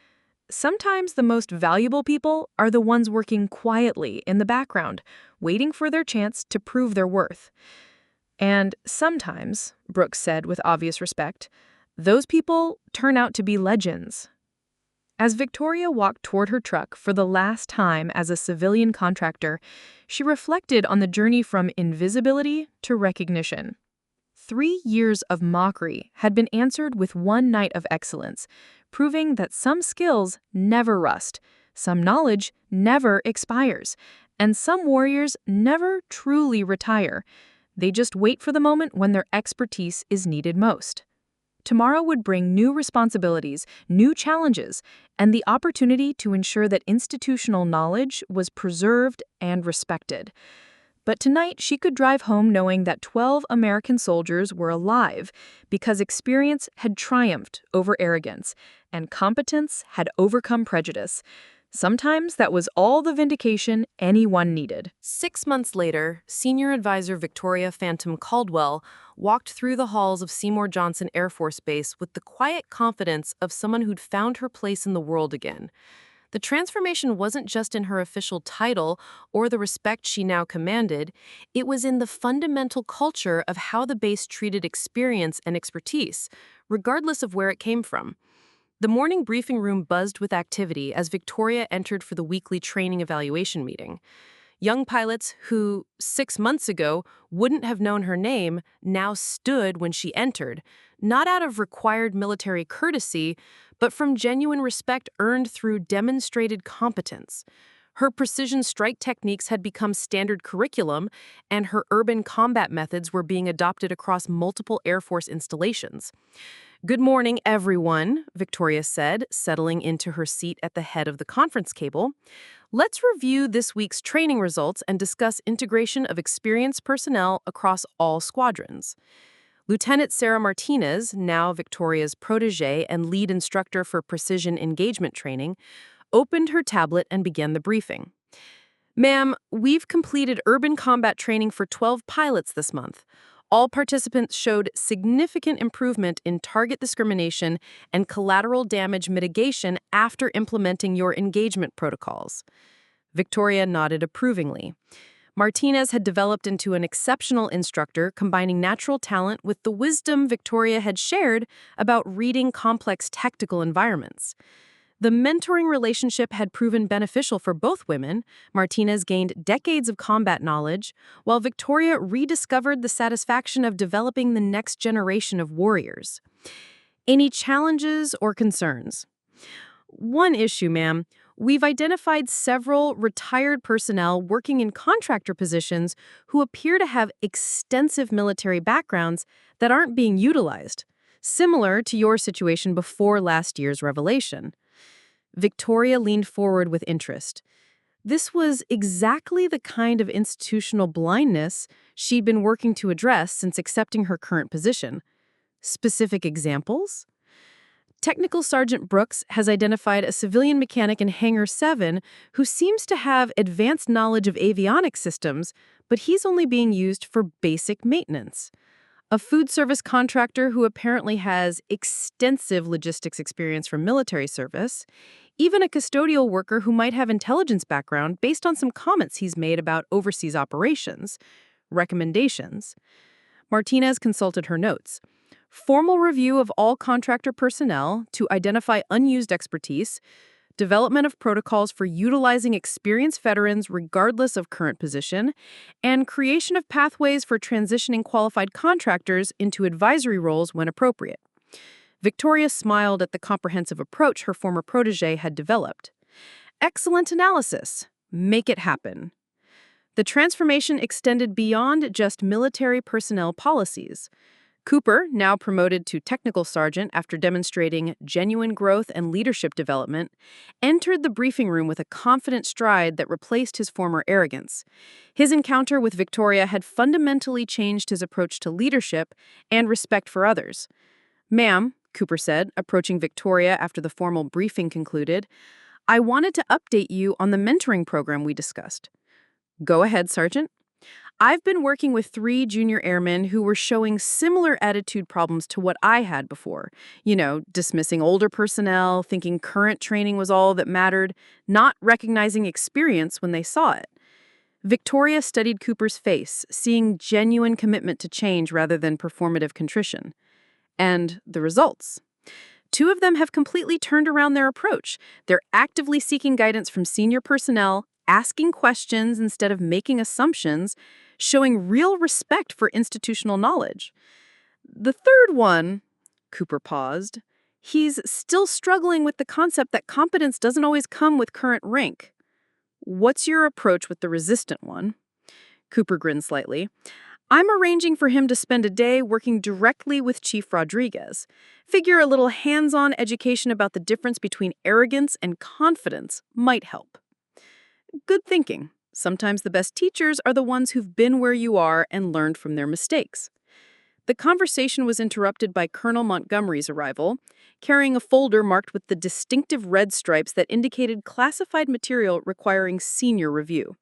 B: Sometimes the most valuable people are the ones working quietly in the background, waiting for their chance to prove their worth. And sometimes, Brooks said with obvious respect, those people turn out to be legends. As Victoria walked toward her truck for the last time as a civilian contractor, she reflected on the journey from invisibility to recognition. 3 years of mockery had been answered with 1 night of excellence, proving that some skills never rust, some knowledge never expires, and some warriors never truly retire. They just wait for the moment when their expertise is needed most. Tomorrow would bring new responsibilities, new challenges, and the opportunity to ensure that institutional knowledge was preserved and respected. But tonight, she could drive home knowing that 12 American soldiers were alive because experience had triumphed over arrogance and competence had overcome prejudice.
C: Sometimes that was all the vindication anyone needed.
A: 6 months later, Senior Advisor Victoria Caldwell walked through the halls of Seymour Johnson Air Force Base with the quiet confidence of someone who'd found her place in the world again. The transformation wasn't just in her official title or the respect she now commanded, it was in the fundamental culture of how the base treated experience and expertise, regardless of where it came from. The morning briefing room buzzed with activity as Victoria entered for the weekly training evaluation meeting. Young pilots who, 6 months ago, wouldn't have known her name now stood when she entered, not out of required military courtesy, but from genuine respect earned through demonstrated competence. Her precision strike techniques had become standard curriculum, and her urban combat methods were being adopted across multiple Air Force installations. "Good morning, everyone," Victoria said, settling into her seat at the head of the conference table. "Let's review this week's training results and discuss integration of experienced personnel across all squadrons." Lieutenant Sarah Martinez, now Victoria's protege and lead instructor for precision engagement training, opened her tablet and began the briefing. "Ma'am, we've completed urban combat training for 12 pilots this month. All participants showed significant improvement in target discrimination and collateral damage mitigation after implementing your engagement protocols." Victoria nodded approvingly. Martinez had developed into an exceptional instructor, combining natural talent with the wisdom Victoria had shared about reading complex tactical environments. The mentoring relationship had proven beneficial for both women. Martinez gained decades of combat knowledge, while Victoria rediscovered the satisfaction of developing the next generation of warriors. "Any challenges or concerns?" "One issue, ma'am. We've identified several retired personnel working in contractor positions who appear to have extensive military backgrounds that aren't being utilized, similar to your situation before last year's revelation." Victoria leaned forward with interest. This was exactly the kind of institutional blindness she'd been working to address since accepting her current position. Specific examples? Technical Sergeant Brooks has identified a civilian mechanic in Hangar 7 who seems to have advanced knowledge of avionics systems, but he's only being used for basic maintenance. A food service contractor who apparently has extensive logistics experience from military service, even a custodial worker who might have intelligence background based on some comments he's made about overseas operations. Recommendations. Martinez consulted her notes. Formal review of all contractor personnel to identify unused expertise, development of protocols for utilizing experienced veterans regardless of current position, and creation of pathways for transitioning qualified contractors into advisory roles when appropriate. Victoria smiled at the comprehensive approach her former protege had developed. "Excellent analysis. Make it happen." The transformation extended beyond just military personnel policies. Cooper, now promoted to technical sergeant after demonstrating genuine growth and leadership development, entered the briefing room with a confident stride that replaced his former arrogance. His encounter with Victoria had fundamentally changed his approach to leadership and respect for others. "Ma'am," Cooper said, approaching Victoria after the formal briefing concluded, "I wanted to update you on the mentoring program we discussed." "Go ahead, Sergeant." "I've been working with 3 junior airmen who were showing similar attitude problems to what I had before. Dismissing older personnel, thinking current training was all that mattered, not recognizing experience when they saw it." Victoria studied Cooper's face, seeing genuine commitment to change rather than performative contrition. And the results. 2 of them have completely turned around their approach. They're actively seeking guidance from senior personnel, asking questions instead of making assumptions, showing real respect for institutional knowledge. The third one, Cooper paused, he's still struggling with the concept that competence doesn't always come with current rank. "What's your approach with the resistant one?" Cooper grinned slightly. "I'm arranging for him to spend a day working directly with Chief Rodriguez. Figure a little hands-on education about the difference between arrogance and confidence might help." Good thinking. Sometimes the best teachers are the ones who've been where you are and learned from their mistakes.
C: The conversation was interrupted by Colonel Montgomery's arrival, carrying a folder marked with the distinctive red stripes that indicated classified material requiring senior review.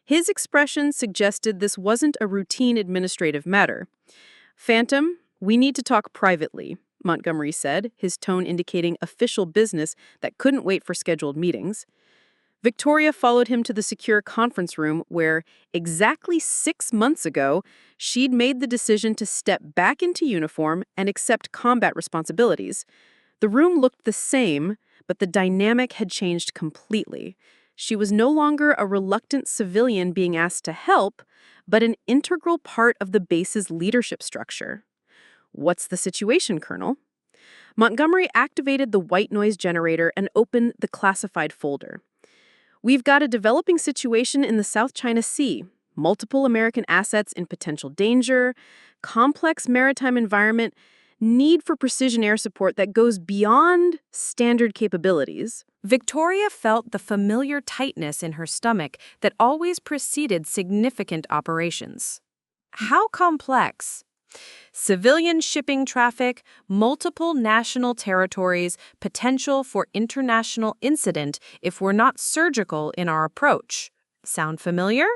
C: His expression suggested this wasn't a routine administrative matter. "Phantom, we need to talk privately," Montgomery said, his tone indicating official business that couldn't wait for scheduled meetings. Victoria followed him to the secure conference room where, exactly 6 months ago, she'd made the decision to step back into uniform and accept combat responsibilities. The room looked the same, but the dynamic had changed completely. She was no longer a reluctant civilian being asked to help, but an integral part of the base's leadership structure. "What's the situation, Colonel?" Montgomery activated the white noise generator and opened the classified folder. "We've got a developing situation in the South China Sea, multiple American assets in potential danger, complex maritime environment, need for precision air support that goes beyond standard capabilities."
B: Victoria felt the familiar tightness in her stomach that always preceded significant operations. How complex? Civilian shipping traffic, multiple national territories, potential for international incident if we're not surgical in our approach. Sound familiar?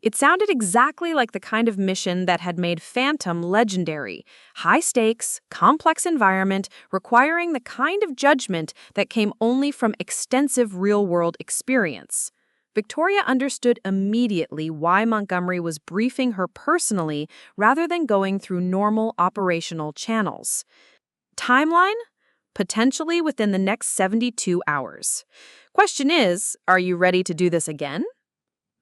B: It sounded exactly like the kind of mission that had made Phantom legendary. High stakes, complex environment, requiring the kind of judgment that came only from extensive real-world experience. Victoria understood immediately why Montgomery was briefing her personally rather than going through normal operational channels. Timeline? Potentially within the next 72 hours. Question is, are you ready to do this again?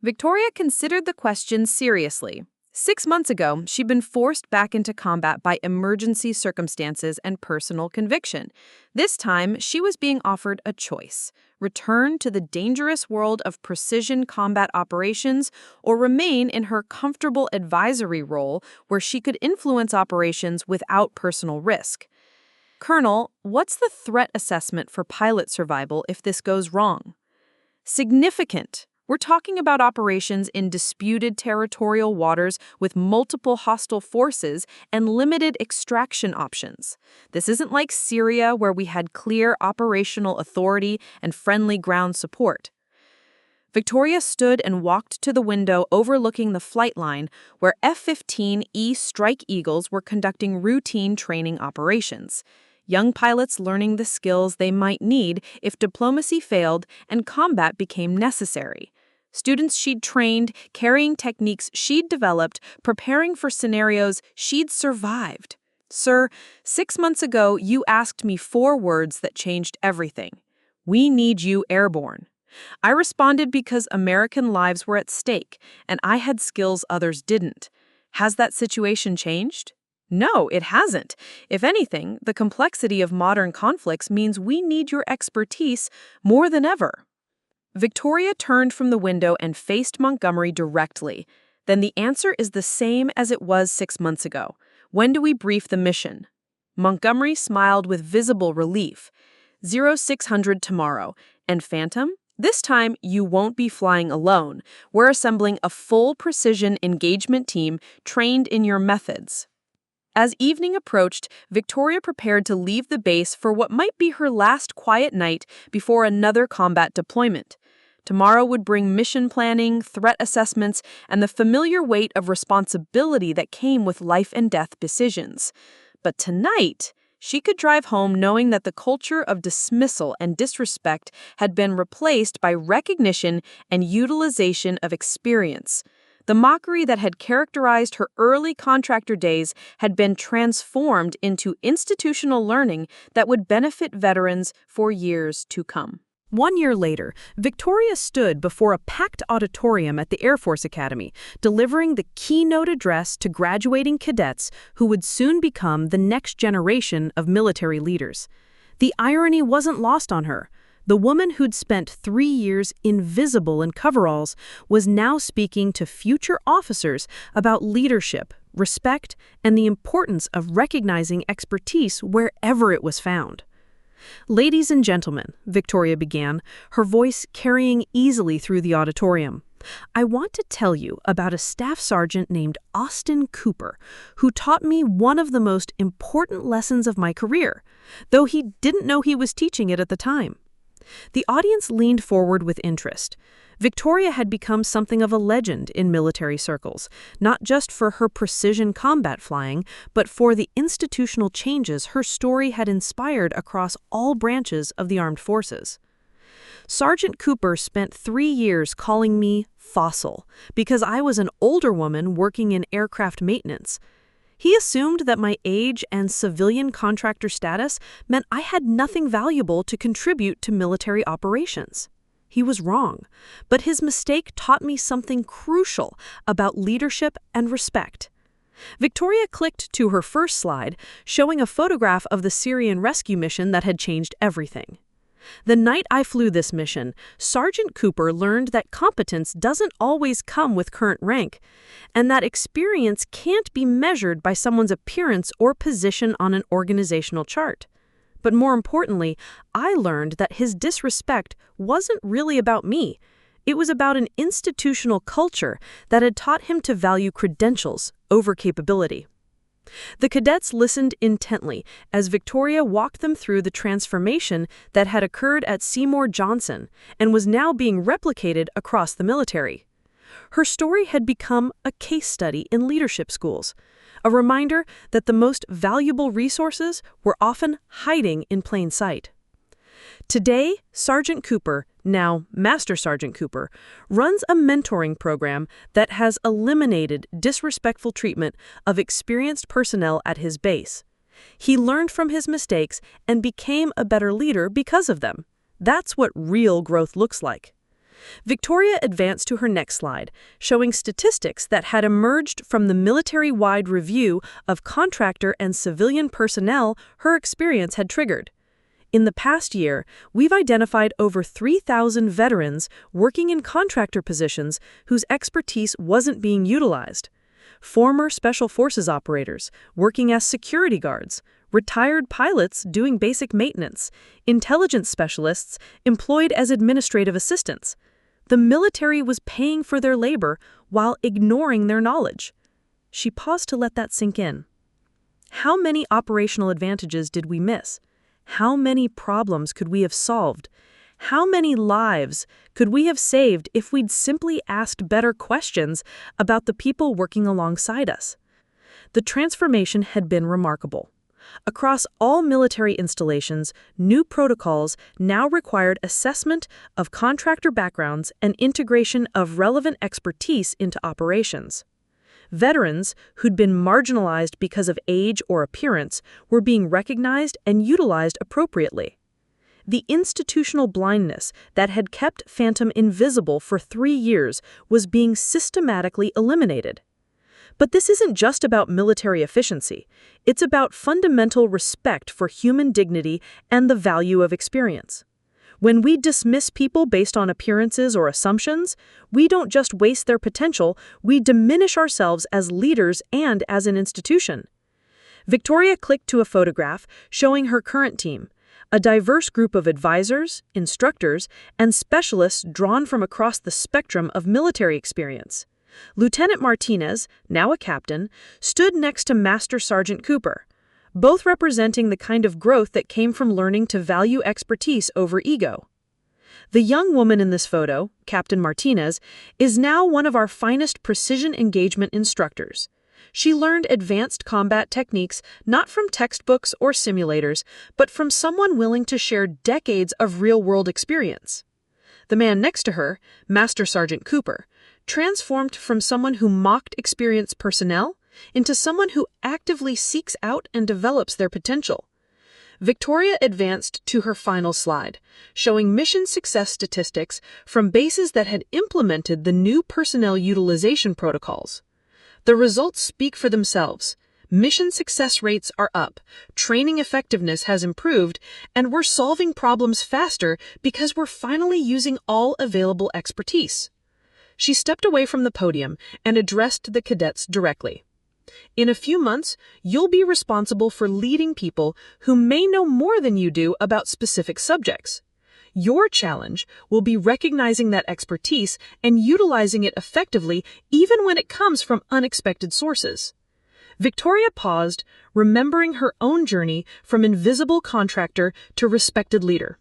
B: Victoria considered the question seriously. 6 months ago, she'd been forced back into combat by emergency circumstances and personal conviction. This time, she was being offered a choice: return to the dangerous world of precision combat operations or remain in her comfortable advisory role where she could influence operations without personal risk. "Colonel, what's the threat assessment for pilot survival if this goes wrong?" "Significant. We're talking about operations in disputed territorial waters with multiple hostile forces and limited extraction options. This isn't like Syria, where we had clear operational authority and friendly ground support." Victoria stood and walked to the window overlooking the flight line, where F-15E Strike Eagles were conducting routine training operations. Young pilots learning the skills they might need if diplomacy failed and combat became necessary. Students she'd trained, carrying techniques she'd developed, preparing for scenarios she'd survived. "Sir, 6 months ago you asked me 4 words that changed everything. We need you airborne. I responded because American lives were at stake, and I had skills others didn't. Has that situation changed? No, it hasn't. If anything, the complexity of modern conflicts means we need your expertise more than ever." Victoria turned from the window and faced Montgomery directly. "Then the answer is the same as it was 6 months ago. When do we brief the mission?" Montgomery smiled with visible relief. 0600 tomorrow. And Phantom? This time, you won't be flying alone. We're assembling a full precision engagement team trained in your methods. As evening approached, Victoria prepared to leave the base for what might be her last quiet night before another combat deployment. Tomorrow would bring mission planning, threat assessments, and the familiar weight of responsibility that came with life and death decisions. But tonight, she could drive home knowing that the culture of dismissal and disrespect had been replaced by recognition and utilization of experience. The mockery that had characterized her early contractor days had been transformed into institutional learning that would benefit veterans for years to come. 1 year later, Victoria stood before a packed auditorium at the Air Force Academy, delivering the keynote address to graduating cadets who would soon become the next generation of military leaders. The irony wasn't lost on her. The woman who'd spent 3 years invisible in coveralls was now speaking to future officers about leadership, respect, and the importance of recognizing expertise wherever it was found. "Ladies and gentlemen," Victoria began, her voice carrying easily through the auditorium,
F: I want to tell you about a staff sergeant named Austin Cooper, who taught me one of the most important lessons of my career, though he didn't know he was teaching it at the time. The audience leaned forward with interest. Victoria had become something of a legend in military circles, not just for her precision combat flying, but for the institutional changes her story had inspired across all branches of the armed forces. Sergeant Cooper spent 3 years calling me fossil because I was an older woman working in aircraft maintenance. He assumed that my age and civilian contractor status meant I had nothing valuable to contribute to military operations. He was wrong, but his mistake taught me something crucial about leadership and respect. Victoria clicked to her first slide, showing a photograph of the Syrian rescue mission that had changed everything. The night I flew this mission, Sergeant Cooper learned that competence doesn't always come with current rank, and that experience can't be measured by someone's appearance or position on an organizational chart. But more importantly, I learned that his disrespect wasn't really about me. It was about an institutional culture that had taught him to value credentials over capability. The cadets listened intently as Victoria walked them through the transformation that had occurred at Seymour Johnson and was now being replicated across the military. Her story had become a case study in leadership schools, a reminder that the most valuable resources were often hiding in plain sight. Today, Sergeant Cooper, now Master Sergeant Cooper, runs a mentoring program that has eliminated disrespectful treatment of experienced personnel at his base. He learned from his mistakes and became a better leader because of them. That's what real growth looks like. Victoria advanced to her next slide, showing statistics that had emerged from the military-wide review of contractor and civilian personnel her experience had triggered. In the past year, we've identified over 3,000 veterans working in contractor positions whose expertise wasn't being utilized. Former Special Forces operators working as security guards, retired pilots doing basic maintenance, intelligence specialists employed as administrative assistants. The military was paying for their labor while ignoring their knowledge. She paused to let that sink in. How many operational advantages did we miss? How many problems could we have solved? How many lives could we have saved if we'd simply asked better questions about the people working alongside us? The transformation had been remarkable. Across all military installations, new protocols now required assessment of contractor backgrounds and integration of relevant expertise into operations. Veterans who'd been marginalized because of age or appearance were being recognized and utilized appropriately. The institutional blindness that had kept Phantom invisible for 3 years was being systematically eliminated. But this isn't just about military efficiency. It's about fundamental respect for human dignity and the value of experience. When we dismiss people based on appearances or assumptions, we don't just waste their potential, we diminish ourselves as leaders and as an institution. Victoria clicked to a photograph showing her current team, a diverse group of advisors, instructors, and specialists drawn from across the spectrum of military experience. Lieutenant Martinez, now a captain, stood next to Master Sergeant Cooper, both representing the kind of growth that came from learning to value expertise over ego. The young woman in this photo, Captain Martinez, is now one of our finest precision engagement instructors. She learned advanced combat techniques not from textbooks or simulators, but from someone willing to share decades of real-world experience. The man next to her, Master Sergeant Cooper, transformed from someone who mocked experienced personnel into someone who actively seeks out and develops their potential. Victoria advanced to her final slide, showing mission success statistics from bases that had implemented the new personnel utilization protocols. The results speak for themselves. Mission success rates are up, training effectiveness has improved, and we're solving problems faster because we're finally using all available expertise. She stepped away from the podium and addressed the cadets directly. In a few months, you'll be responsible for leading people who may know more than you do about specific subjects. Your challenge will be recognizing that expertise and utilizing it effectively even when it comes from unexpected sources. Victoria paused, remembering her own journey from invisible contractor to respected leader.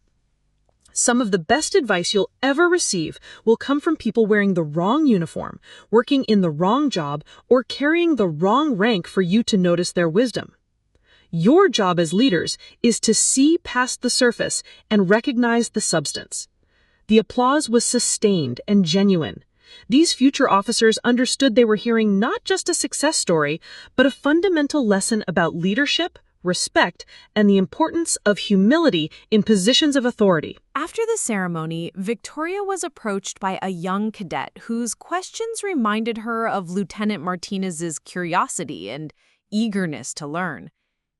F: Some of the best advice you'll ever receive will come from people wearing the wrong uniform, working in the wrong job, or carrying the wrong rank for you to notice their wisdom. Your job as leaders is to see past the surface and recognize the substance. The applause was sustained and genuine. These future officers understood they were hearing not just a success story, but a fundamental lesson about leadership, respect, and the importance of humility in positions of authority.
B: After the ceremony, Victoria was approached by a young cadet whose questions reminded her of Lieutenant Martinez's curiosity and eagerness to learn.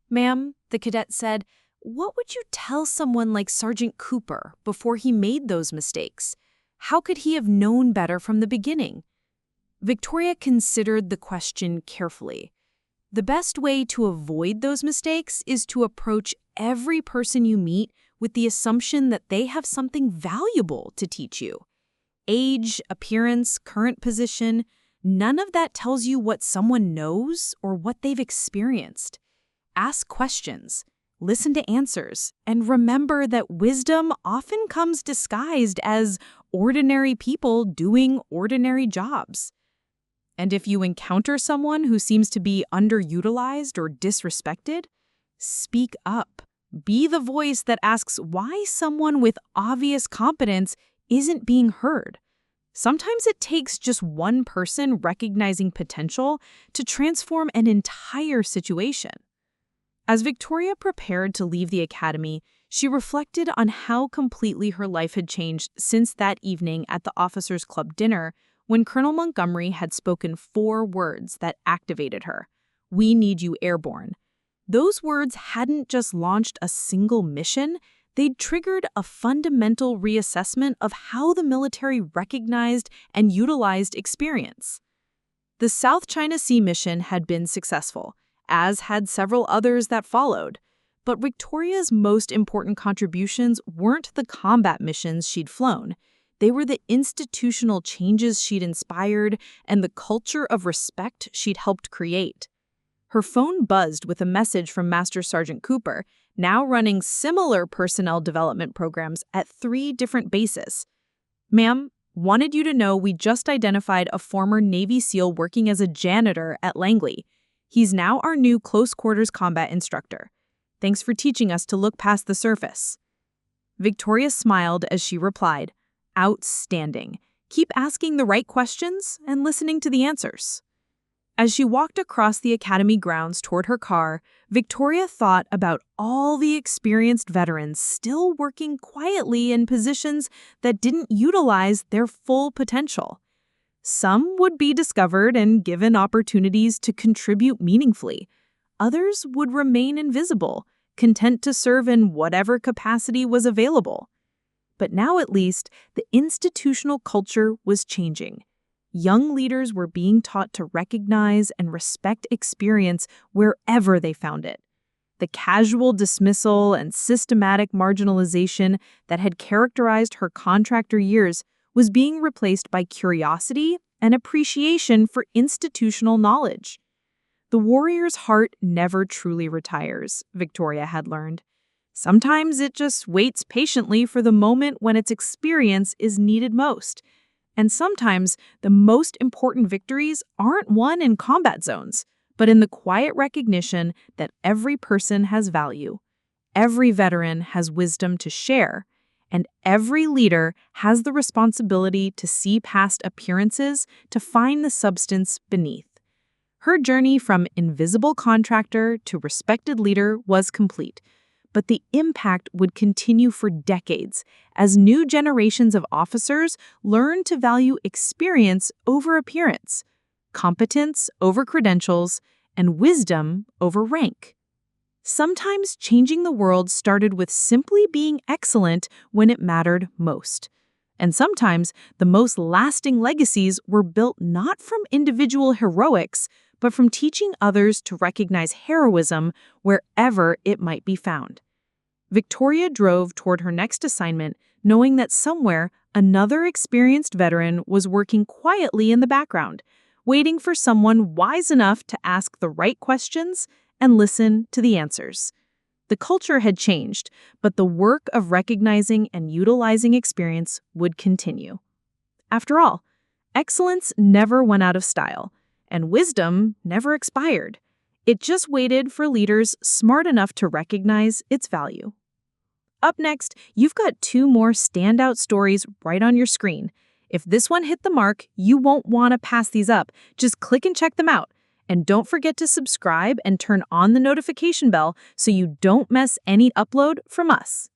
B: "Ma'am," the cadet said, "what would you tell someone like Sergeant Cooper before he made those mistakes? How could he have known better from the beginning?" Victoria considered the question carefully. The best way to avoid those mistakes is to approach every person you meet with the assumption that they have something valuable to teach you. Age, appearance, current position, none of that tells you what someone knows or what they've experienced. Ask questions, listen to answers, and remember that wisdom often comes disguised as ordinary people doing ordinary jobs. And if you encounter someone who seems to be underutilized or disrespected, speak up. Be the voice that asks why someone with obvious competence isn't being heard. Sometimes it takes just one person recognizing potential to transform an entire situation. As Victoria prepared to leave the academy, she reflected on how completely her life had changed since that evening at the Officers' Club dinner when Colonel Montgomery had spoken 4 words that activated her. "We need you airborne." Those words hadn't just launched a single mission, they'd triggered a fundamental reassessment of how the military recognized and utilized experience. The South China Sea mission had been successful, as had several others that followed. But Victoria's most important contributions weren't the combat missions she'd flown. They were the institutional changes she'd inspired and the culture of respect she'd helped create. Her phone buzzed with a message from Master Sergeant Cooper, now running similar personnel development programs at 3 different bases. "Ma'am, wanted you to know we just identified a former Navy SEAL working as a janitor at Langley. He's now our new close-quarters combat instructor. Thanks for teaching us to look past the surface." Victoria smiled as she replied, "Outstanding. Keep asking the right questions and listening to the answers." As she walked across the academy grounds toward her car, Victoria thought about all the experienced veterans still working quietly in positions that didn't utilize their full potential. Some would be discovered and given opportunities to contribute meaningfully. Others would remain invisible, content to serve in whatever capacity was available. But now at least, the institutional culture was changing. Young leaders were being taught to recognize and respect experience wherever they found it. The casual dismissal and systematic marginalization that had characterized her contractor years was being replaced by curiosity and appreciation for institutional knowledge. The warrior's heart never truly retires, Victoria had learned. Sometimes it just waits patiently for the moment when its experience is needed most. And sometimes the most important victories aren't won in combat zones, but in the quiet recognition that every person has value, every veteran has wisdom to share, and every leader has the responsibility to see past appearances to find the substance beneath. Her journey from invisible contractor to respected leader was complete, but the impact would continue for decades as new generations of officers learned to value experience over appearance, competence over credentials, and wisdom over rank. Sometimes changing the world started with simply being excellent when it mattered most. And sometimes the most lasting legacies were built not from individual heroics, but from teaching others to recognize heroism wherever it might be found.
C: Victoria drove toward her next assignment, knowing that somewhere another experienced veteran was working quietly in the background, waiting for someone wise enough to ask the right questions and listen to the answers. The culture had changed, but the work of recognizing and utilizing experience would continue. After all, excellence never went out of style, and wisdom never expired. It just waited for leaders smart enough to recognize its value. Up next, you've got 2 more standout stories right on your screen. If this one hit the mark, you won't want to pass these up. Just click and check them out. And don't forget to subscribe and turn on the notification bell so you don't miss any upload from us.